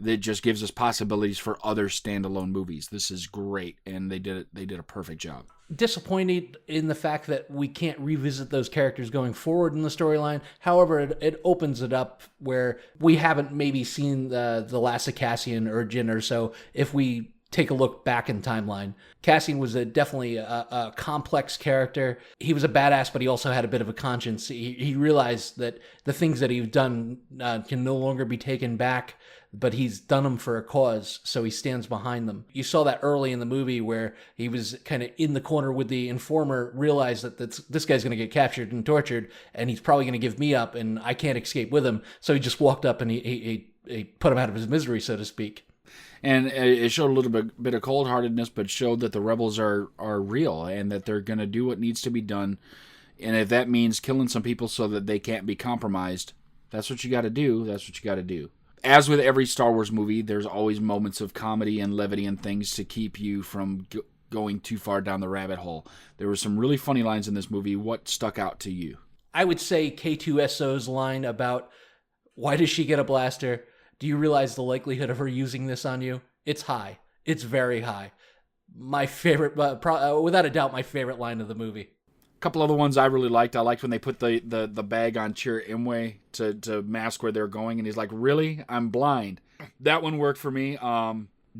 That just gives us possibilities for other standalone movies. This is great, and they did a perfect job. Disappointed in the fact that we can't revisit those characters going forward in the storyline. However, it opens it up where we haven't maybe seen the last of Cassian or Jyn or so. If we take a look back in timeline, Cassian was definitely a complex character. He was a badass, but he also had a bit of a conscience. He realized that the things that he's done can no longer be taken back, but he's done them for a cause, so he stands behind them. You saw that early in the movie where he was kind of in the corner with the informer, realized that this guy's going to get captured and tortured, and he's probably going to give me up, and I can't escape with him. So he just walked up and he put him out of his misery, so to speak. And it showed a little bit of cold-heartedness, but showed that the rebels are real and that they're going to do what needs to be done. And if that means killing some people so that they can't be compromised, that's what you got to do. That's what you got to do. As with every Star Wars movie, there's always moments of comedy and levity and things to keep you from going too far down the rabbit hole. There were some really funny lines in this movie. What stuck out to you? I would say K2SO's line about, why does she get a blaster? Do you realize the likelihood of her using this on you? It's high. It's very high. my favorite, without a doubt, my favorite line of the movie. A couple other ones I really liked. I liked when they put the bag on Chirrut Imwe to mask where they're going, and he's like, "Really? I'm blind." That one worked for me.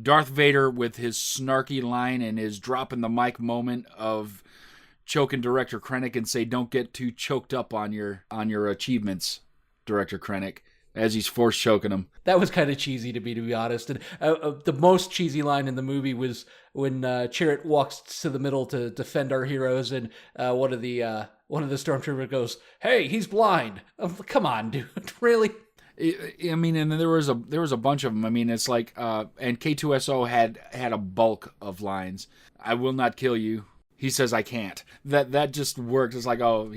Darth Vader with his snarky line and his dropping the mic moment of choking Director Krennic and say, "Don't get too choked up on your achievements, Director Krennic," as he's force choking him. That was kind of cheesy to be honest. And the most cheesy line in the movie was when Chirrut walks to the middle to defend our heroes, and one of the stormtroopers goes, "Hey, he's blind." Come on, dude, really? I mean, and there was a bunch of them. I mean, it's like, and K2SO had a bulk of lines. "I will not kill you." He says, "I can't." That just worked. It's like, oh,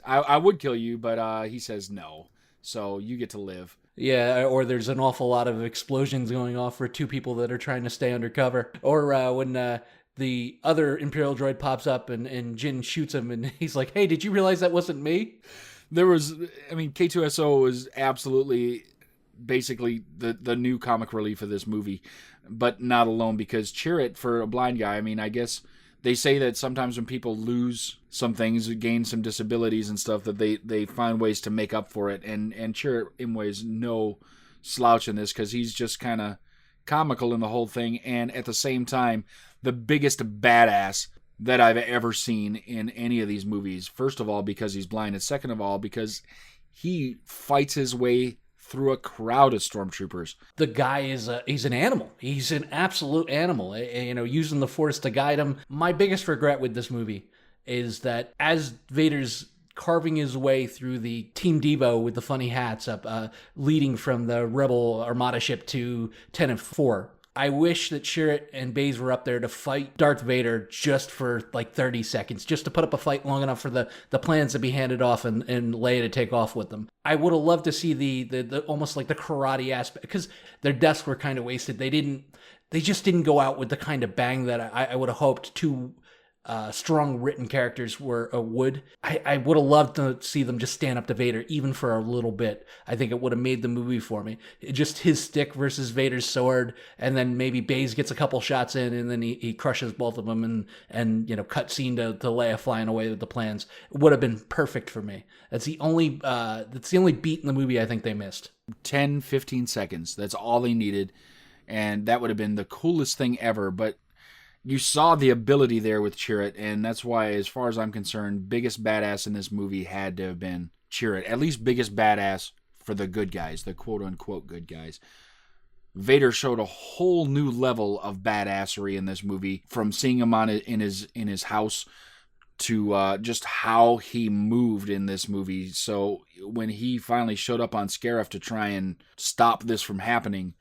I would kill you, but he says no. So you get to live. Yeah, or there's an awful lot of explosions going off for two people that are trying to stay undercover. Or when the other Imperial droid pops up and Jin shoots him, and he's like, "Hey, did you realize that wasn't me?" K2SO was absolutely basically the new comic relief of this movie, but not alone, because Chirrut, for a blind guy, I mean, I guess they say that sometimes when people lose some things, gain some disabilities and stuff, that they find ways to make up for it. And Chirrut Imwe is no slouch in this, because he's just kind of comical in the whole thing, and at the same time, the biggest badass that I've ever seen in any of these movies. First of all, because he's blind, and second of all, because he fights his way through a crowd of stormtroopers. The guy he's an animal. He's an absolute animal, using the Force to guide him. My biggest regret with this movie is that as Vader's carving his way through the Team Devo with the funny hats up, leading from the Rebel Armada ship to Tenet 4, I wish that Chirrut and Baze were up there to fight Darth Vader just for like 30 seconds, just to put up a fight long enough for the plans to be handed off and Leia to take off with them. I would have loved to see the almost like the karate aspect, because their deaths were kind of wasted. They just didn't go out with the kind of bang that I would have hoped two strong written characters would. I would have loved to see them just stand up to Vader, even for a little bit. I think it would have made the movie for me. Just his stick versus Vader's sword, and then maybe Baze gets a couple shots in, and then he crushes both of them, and cut scene to Leia flying away with the plans. It would have been perfect for me. That's the only beat in the movie I think they missed. 10, 15 seconds. That's all they needed, and that would have been the coolest thing ever. But you saw the ability there with Chirrut, and that's why, as far as I'm concerned, biggest badass in this movie had to have been Chirrut. At least biggest badass for the good guys, the quote-unquote good guys. Vader showed a whole new level of badassery in this movie, from seeing him in his house to just how he moved in this movie. So when he finally showed up on Scarif to try and stop this from happening,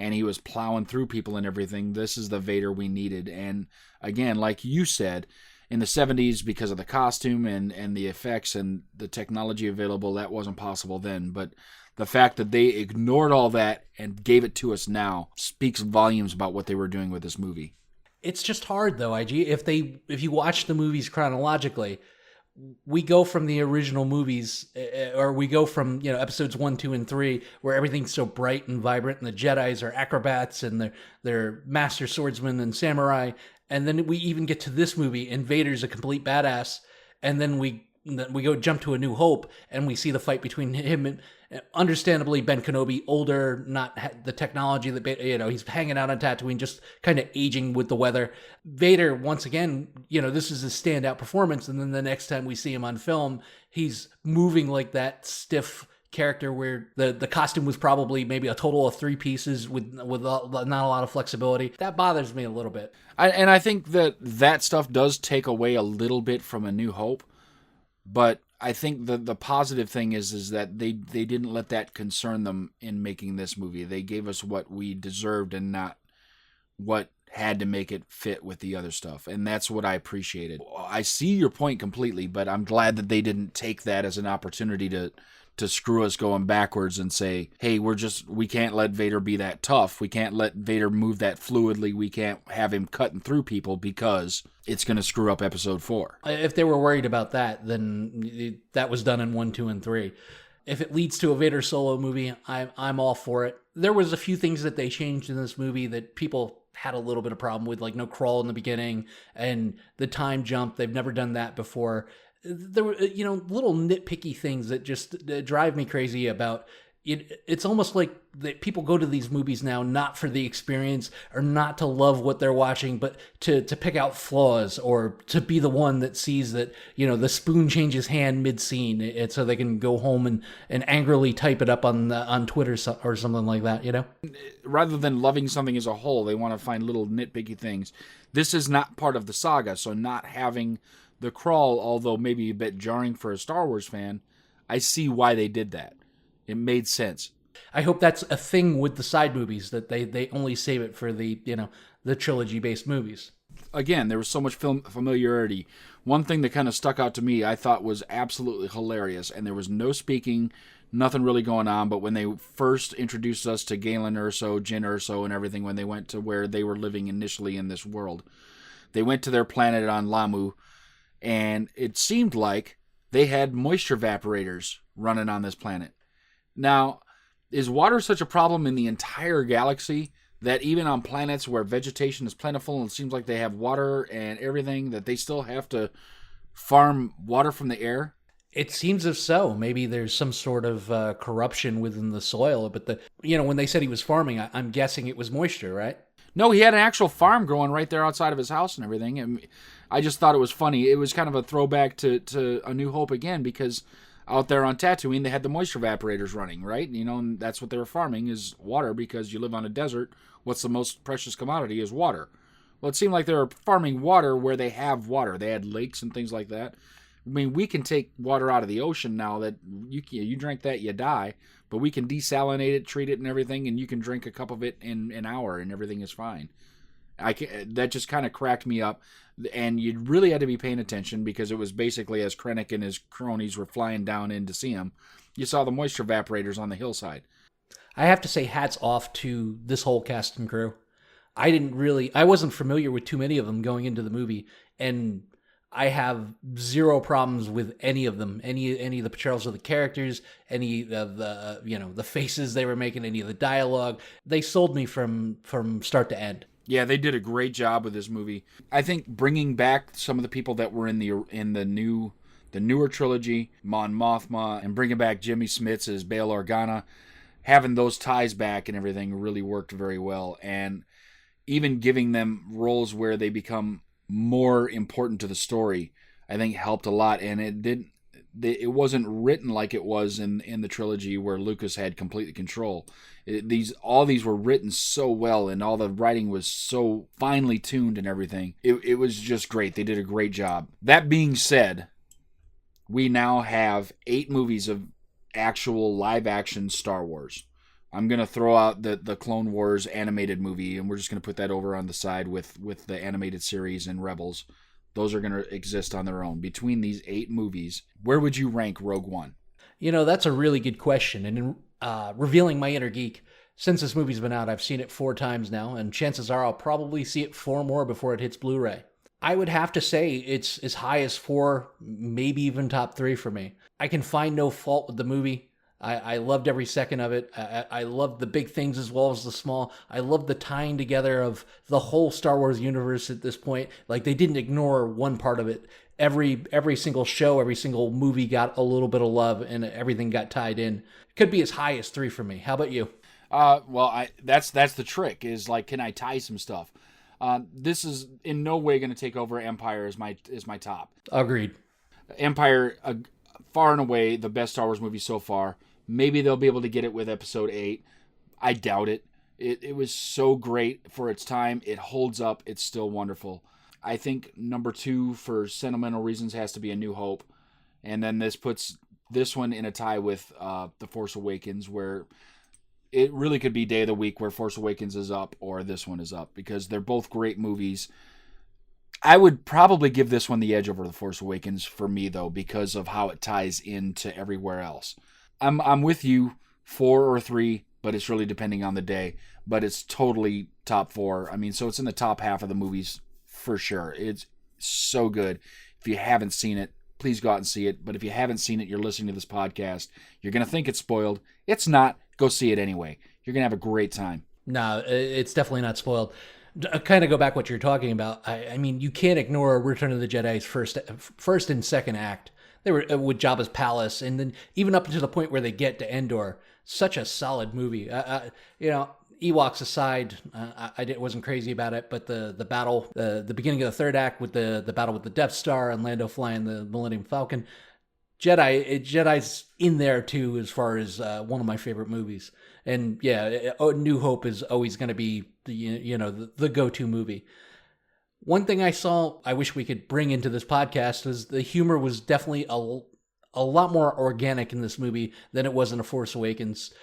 and he was plowing through people and everything, this is the Vader we needed. And again, like you said, in the 70s, because of the costume and the effects and the technology available, that wasn't possible then. But the fact that they ignored all that and gave it to us now speaks volumes about what they were doing with this movie. It's just hard, though, IG. If you watch the movies chronologically, we go from the original movies, or we go from episodes 1, 2, and 3, where everything's so bright and vibrant, and the Jedis are acrobats and they're master swordsmen and samurai, and then we even get to this movie, and Vader's a complete badass, and then we go jump to A New Hope, and we see the fight between him and, understandably, Ben Kenobi, older, not the technology that he's hanging out on Tatooine, just kind of aging with the weather. Vader, once again, this is his standout performance, and then the next time we see him on film, he's moving like that stiff character where the costume was probably maybe a total of 3 pieces with not a lot of flexibility. That bothers me a little bit. I think that stuff does take away a little bit from A New Hope, but I think the positive thing is that they didn't let that concern them in making this movie. They gave us what we deserved and not what had to make it fit with the other stuff. And that's what I appreciated. I see your point completely, but I'm glad that they didn't take that as an opportunity to screw us going backwards and say, hey, we can't let Vader be that tough. We can't let Vader move that fluidly. We can't have him cutting through people because it's going to screw up episode 4. If they were worried about that, then that was done in 1, 2, and 3. If it leads to a Vader Solo movie, I'm all for it. There was a few things that they changed in this movie that people had a little bit of problem with, like no crawl in the beginning and the time jump. They've never done that before. There were, little nitpicky things that just drive me crazy about it. It's almost like that people go to these movies now not for the experience or not to love what they're watching, but to pick out flaws or to be the one that sees that, the spoon changes hand mid-scene, so they can go home and angrily type it up on Twitter or something like that, Rather than loving something as a whole, they want to find little nitpicky things. This is not part of the saga, so not having the crawl, although maybe a bit jarring for a Star Wars fan, I see why they did that. It made sense. I hope that's a thing with the side movies, that they only save it for the trilogy-based movies. Again, there was so much film familiarity. One thing that kind of stuck out to me, I thought was absolutely hilarious, and there was no speaking, nothing really going on, but when they first introduced us to Galen Erso, Jyn Erso, and everything, when they went to where they were living initially in this world, they went to their planet on Lamu, and it seemed like they had moisture evaporators running on this planet. Now, is water such a problem in the entire galaxy that even on planets where vegetation is plentiful and it seems like they have water and everything, that they still have to farm water from the air? It seems as so. Maybe there's some sort of corruption within the soil, but when they said he was farming, I'm guessing it was moisture, right? No, he had an actual farm growing right there outside of his house and everything. And I just thought it was funny. It was kind of a throwback to A New Hope again, because out there on Tatooine, they had the moisture evaporators running, right? And that's what they were farming, is water, because you live on a desert. What's the most precious commodity is water. Well, it seemed like they were farming water where they have water. They had lakes and things like that. I mean, we can take water out of the ocean now that you drink that, you die. But we can desalinate it, treat it and everything, and you can drink a cup of it in an hour and everything is fine. That just kind of cracked me up. And you really had to be paying attention, because it was basically as Krennic and his cronies were flying down in to see him, you saw the moisture evaporators on the hillside. I have to say hats off to this whole cast and crew. I wasn't familiar with too many of them going into the movie, and I have zero problems with any of them, any of the portrayals of the characters, any of the the faces they were making, any of the dialogue. They sold me from start to end. Yeah, they did a great job with this movie. I think bringing back some of the people that were in the newer trilogy, Mon Mothma, and bringing back Jimmy Smits as Bail Organa, having those ties back and everything really worked very well. And even giving them roles where they become more important to the story, I think helped a lot. And it wasn't written like it was in the trilogy where Lucas had complete control. All these were written so well, and all the writing was so finely tuned and everything. It was just great. They did a great job. That being said, we now have 8 movies of actual live-action Star Wars. I'm going to throw out the Clone Wars animated movie, and we're just going to put that over on the side with the animated series and Rebels. Those are going to exist on their own. Between these 8 movies, where would you rank Rogue One? That's a really good question. And in revealing my inner geek, since this movie's been out, I've seen it 4 times now, and chances are I'll probably see it 4 more before it hits Blu-ray. I would have to say it's as high as 4, maybe even top 3 for me. I can find no fault with the movie. I loved every second of it. I loved the big things as well as the small. I loved the tying together of the whole Star Wars universe at this point. Like, they didn't ignore one part of it. Every single show, every single movie got a little bit of love, and everything got tied in. Could be as high as 3 for me. How about you? That's the trick, is like, can I tie some stuff? This is in no way going to take over Empire as my top. Agreed. Empire, far and away the best Star Wars movie so far. Maybe they'll be able to get it with Episode 8. I doubt it. It was so great for its time. It holds up. It's still wonderful. I think number 2, for sentimental reasons, has to be A New Hope. And then this puts this one in a tie with The Force Awakens, where it really could be day of the week where Force Awakens is up or this one is up, because they're both great movies. I would probably give this one the edge over The Force Awakens for me, though, because of how it ties into everywhere else. I'm with you, 4 or 3, but it's really depending on the day. But it's totally top 4. I mean, so it's in the top half of the movies for sure. It's so good. If you haven't seen it, please go out and see it. But if you haven't seen it, you're listening to this podcast, you're going to think it's spoiled. It's not. Go see it anyway. You're going to have a great time. No, it's definitely not spoiled. Kind of go back what you're talking about. I mean, you can't ignore Return of the Jedi's first and second act. They were with Jabba's palace, and then even up to the point where they get to Endor. Such a solid movie. Ewoks aside, I wasn't crazy about it, but the battle, the beginning of the third act with the battle with the Death Star and Lando flying the Millennium Falcon, Jedi's in there too, as far as one of my favorite movies. And yeah, New Hope is always going to be the go-to movie. One thing I wish we could bring into this podcast was the humor was definitely a lot more organic in this movie than it was in The Force Awakens.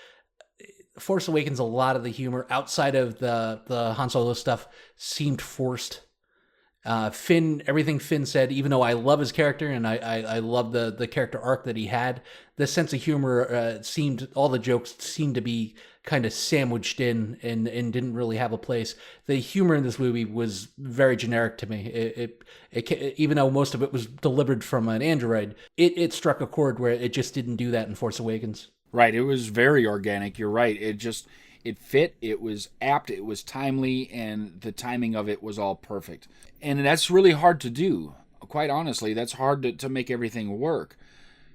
Force Awakens, a lot of the humor outside of the Han Solo stuff seemed forced. Everything Finn said, even though I love his character and I love the character arc that he had, the sense of humor all the jokes seemed to be kind of sandwiched in and didn't really have a place. The humor in this movie was very generic to me. It even though most of it was delivered from an android, it struck a chord where it just didn't do that in Force Awakens. Right, it was very organic. You're right. It fit, it was apt, it was timely, and the timing of it was all perfect. And that's really hard to do. Quite honestly, that's hard to make everything work.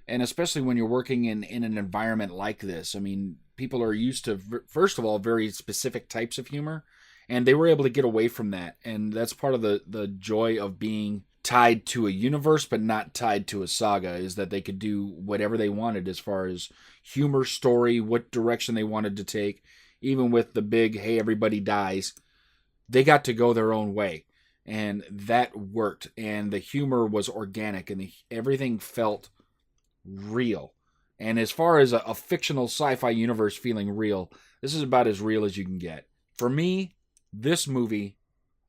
And especially when you're working in an environment like this. I mean, people are used to, first of all, very specific types of humor, and they were able to get away from that. And that's part of the joy of being tied to a universe but not tied to a saga, is that they could do whatever they wanted as far as humor, story, what direction they wanted to take. Even with the big, hey, everybody dies, they got to go their own way. And that worked. And the humor was organic, and everything felt real. And as far as a fictional sci-fi universe feeling real, this is about as real as you can get. For me, this movie,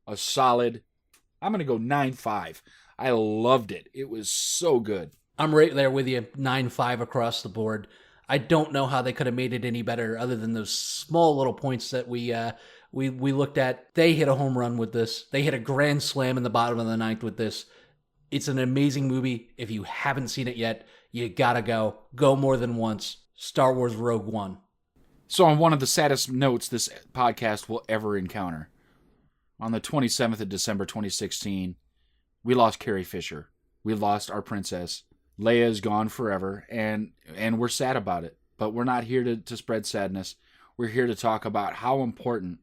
a solid, I'm going to go 9.5. I loved it. It was so good. I'm right there with you, 9.5 across the board. I don't know how they could have made it any better other than those small little points that we looked at. They hit a home run with this. They hit a grand slam in the bottom of the ninth with this. It's an amazing movie. If you haven't seen it yet, you gotta go. Go more than once. Star Wars Rogue One. So on one of the saddest notes this podcast will ever encounter, on the 27th of December 2016, we lost Carrie Fisher. We lost our princess. Leia is gone forever, and we're sad about it. But we're not here to spread sadness. We're here to talk about how important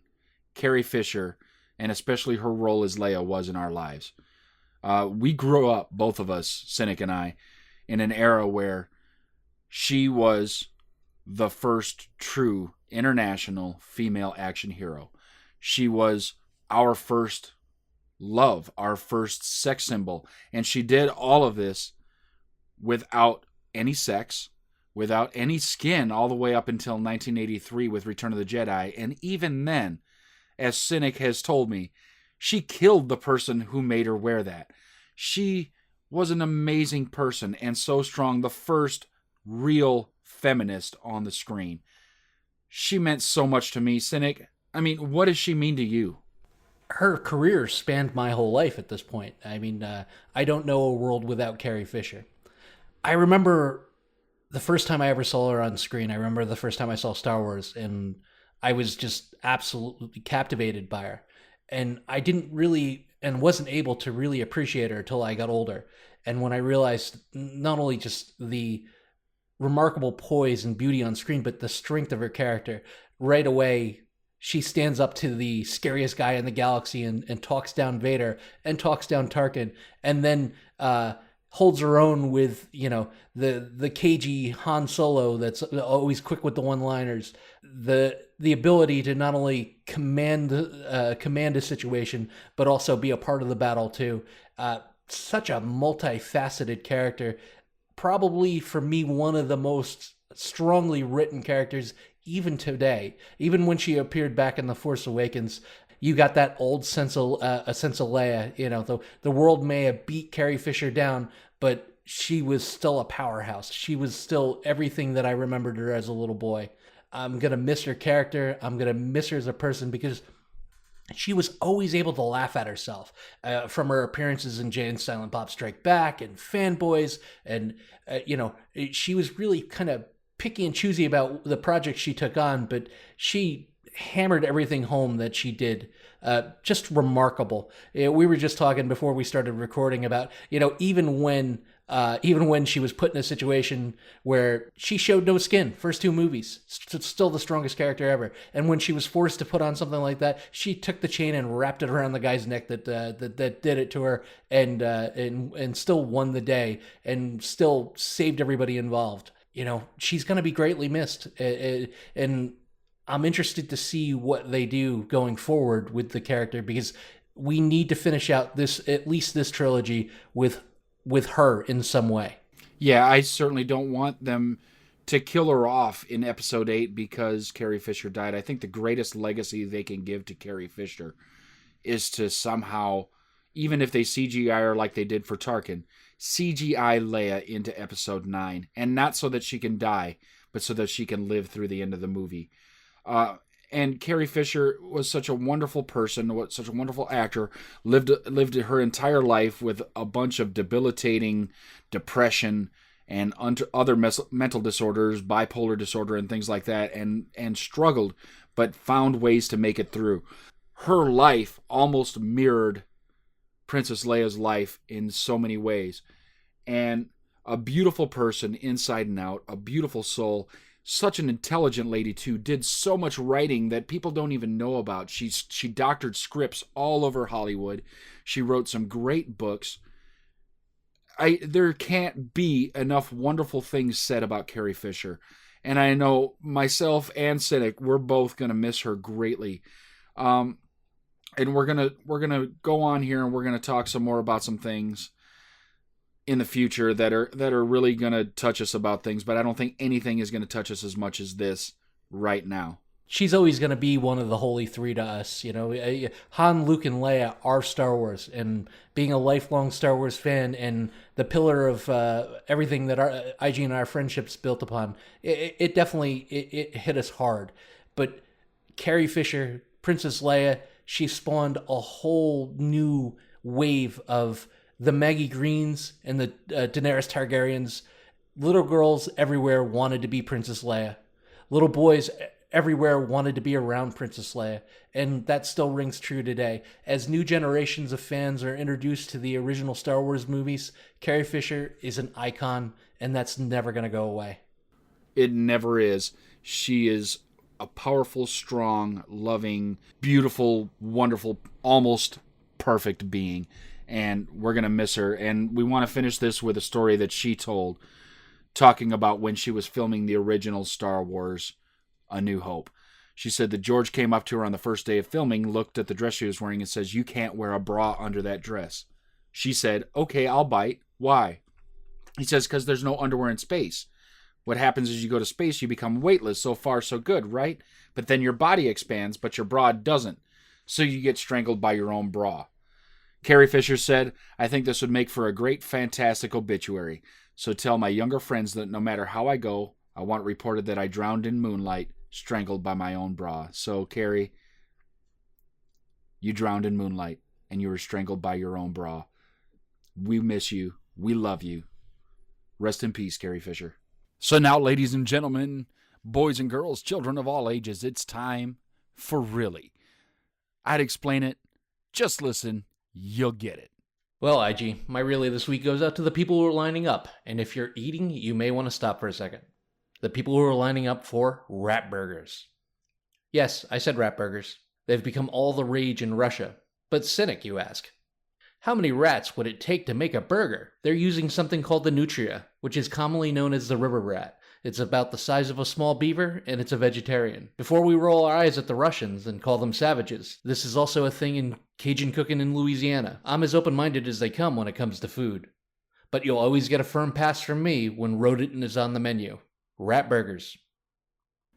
Carrie Fisher, and especially her role as Leia, was in our lives. We grew up, both of us, Cynic and I, in an era where she was the first true international female action hero. She was our first love, our first sex symbol. And she did all of this without any sex, without any skin, all the way up until 1983 with Return of the Jedi. And even then, as Cynic has told me, she killed the person who made her wear that. She was an amazing person and so strong, the first real feminist on the screen. She meant so much to me. Cynic, I mean, what does she mean to you? Her career spanned my whole life at this point. I mean, I don't know a world without Carrie Fisher. I remember the first time I ever saw her on screen. I remember the first time I saw Star Wars, and I was just absolutely captivated by her. And I didn't really, and wasn't able to really appreciate her until I got older. And when I realized not only just the remarkable poise and beauty on screen, but the strength of her character, right away, she stands up to the scariest guy in the galaxy and talks down Vader and talks down Tarkin, and then holds her own with, the cagey Han Solo that's always quick with the one-liners. The ability to not only command a situation, but also be a part of the battle too. Such a multifaceted character. Probably for me, one of the most strongly written characters even today. Even when she appeared back in The Force Awakens, you got that old sense of Leia. The world may have beat Carrie Fisher down, but she was still a powerhouse. She was still everything that I remembered her as a little boy. I'm going to miss her character. I'm going to miss her as a person because she was always able to laugh at herself, from her appearances in Jay and Silent Bob Strike Back and Fanboys. And, she was really kind of picky and choosy about the project she took on, but she hammered everything home that she did. Just remarkable. We were just talking before we started recording about, even when she was put in a situation where she showed no skin, first two movies, still the strongest character ever. And when she was forced to put on something like that, she took the chain and wrapped it around the guy's neck that did it to her, and still won the day and still saved everybody involved. She's going to be greatly missed, and I'm interested to see what they do going forward with the character, because we need to finish out at least this trilogy with her in some way. Yeah, I certainly don't want them to kill her off in episode 8 because Carrie Fisher died. I think the greatest legacy they can give to Carrie Fisher is to somehow, even if they CGI her like they did for Tarkin, CGI Leia into episode 9. And not so that she can die, but so that she can live through the end of the movie. And Carrie Fisher was such a wonderful person, such a wonderful actor, lived her entire life with a bunch of debilitating depression and other mental disorders, bipolar disorder and things like that, and struggled, but found ways to make it through. Her life almost mirrored Princess Leia's life in so many ways. And a beautiful person inside and out, a beautiful soul. Such an intelligent lady, too. Did so much writing that people don't even know about. She doctored scripts all over Hollywood. She wrote some great books. There can't be enough wonderful things said about Carrie Fisher. And I know myself and Cynic, we're both going to miss her greatly. And we're gonna go on here and we're going to talk some more about some things in the future that are really going to touch us about things, but I don't think anything is going to touch us as much as this right now. She's always going to be one of the holy three to us. Han, Luke, and Leia are Star Wars, and being a lifelong Star Wars fan and the pillar of everything that our IG and our friendship's built upon, it definitely hit us hard. But Carrie Fisher, Princess Leia, she spawned a whole new wave of the Maggie Greens and the Daenerys Targaryens. Little girls everywhere wanted to be Princess Leia. Little boys everywhere wanted to be around Princess Leia. And that still rings true today. As new generations of fans are introduced to the original Star Wars movies, Carrie Fisher is an icon, and that's never going to go away. It never is. She is a powerful, strong, loving, beautiful, wonderful, almost perfect being. And we're going to miss her. And we want to finish this with a story that she told, talking about when she was filming the original Star Wars, A New Hope. She said that George came up to her on the first day of filming, looked at the dress she was wearing, and says, "You can't wear a bra under that dress." She said, "Okay, I'll bite. Why?" He says, "Because there's no underwear in space. What happens is you go to space, you become weightless. So far, so good, right? But then your body expands, but your bra doesn't. So you get strangled by your own bra." Carrie Fisher said, "I think this would make for a great, fantastic obituary. So tell my younger friends that no matter how I go, I want it reported that I drowned in moonlight, strangled by my own bra." So, Carrie, you drowned in moonlight, and you were strangled by your own bra. We miss you. We love you. Rest in peace, Carrie Fisher. So now, ladies and gentlemen, boys and girls, children of all ages, it's time for Really. I'd explain it. Just listen. You'll get it. Well, IG, my Really this week goes out to the people who are lining up. And if you're eating, you may want to stop for a second. The people who are lining up for rat burgers. Yes, I said rat burgers. They've become all the rage in Russia. But Cynic, you ask. How many rats would it take to make a burger? They're using something called the nutria, which is commonly known as the river rat. It's about the size of a small beaver, and it's a vegetarian. Before we roll our eyes at the Russians and call them savages, this is also a thing in Cajun cooking in Louisiana. I'm as open-minded as they come when it comes to food. But you'll always get a firm pass from me when rodent is on the menu. Rat burgers.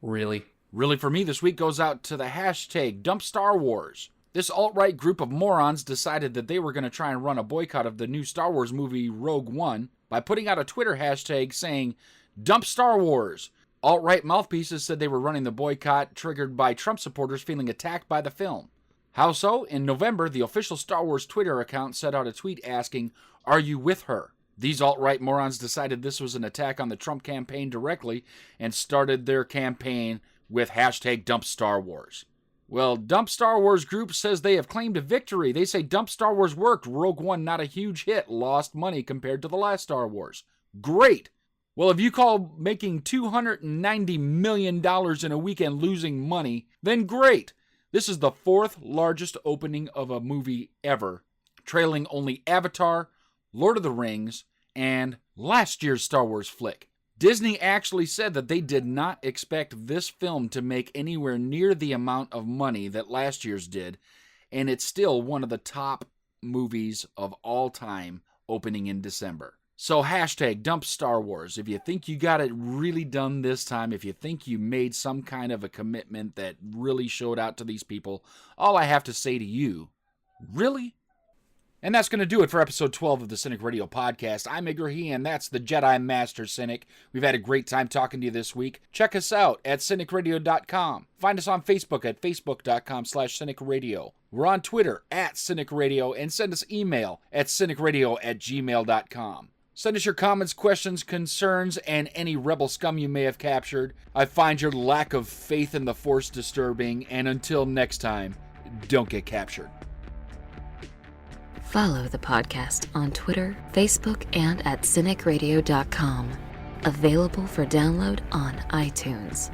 Really? Really for me this week goes out to the hashtag Dump Star Wars. This alt-right group of morons decided that they were going to try and run a boycott of the new Star Wars movie Rogue One by putting out a Twitter hashtag saying, "Dump Star Wars." Alt-right mouthpieces said they were running the boycott triggered by Trump supporters feeling attacked by the film. How so? In November, the official Star Wars Twitter account sent out a tweet asking, "Are you with her?" These alt-right morons decided this was an attack on the Trump campaign directly and started their campaign with hashtag Dump Star Wars. Well, Dump Star Wars group says they have claimed a victory. They say Dump Star Wars worked. Rogue One, not a huge hit, lost money compared to the last Star Wars. Great. Well, if you call making $290 million in a weekend losing money, then great. This is the 4th largest opening of a movie ever, trailing only Avatar, Lord of the Rings, and last year's Star Wars flick. Disney actually said that they did not expect this film to make anywhere near the amount of money that last year's did, and it's still one of the top movies of all time opening in December. So hashtag Dump Star Wars. If you think you got it really done this time, if you think you made some kind of a commitment that really showed out to these people, all I have to say to you, really? And that's going to do it for episode 12 of the Cynic Radio Podcast. I'm Igor, and that's the Jedi Master Cynic. We've had a great time talking to you this week. Check us out at cynicradio.com. Find us on Facebook at facebook.com/cynicradio. We're on Twitter at Cynic Radio, and send us email at cynicradio@gmail.com. Send us your comments, questions, concerns, and any rebel scum you may have captured. I find your lack of faith in the Force disturbing, and until next time, don't get captured. Follow the podcast on Twitter, Facebook, and at cynicradio.com. Available for download on iTunes.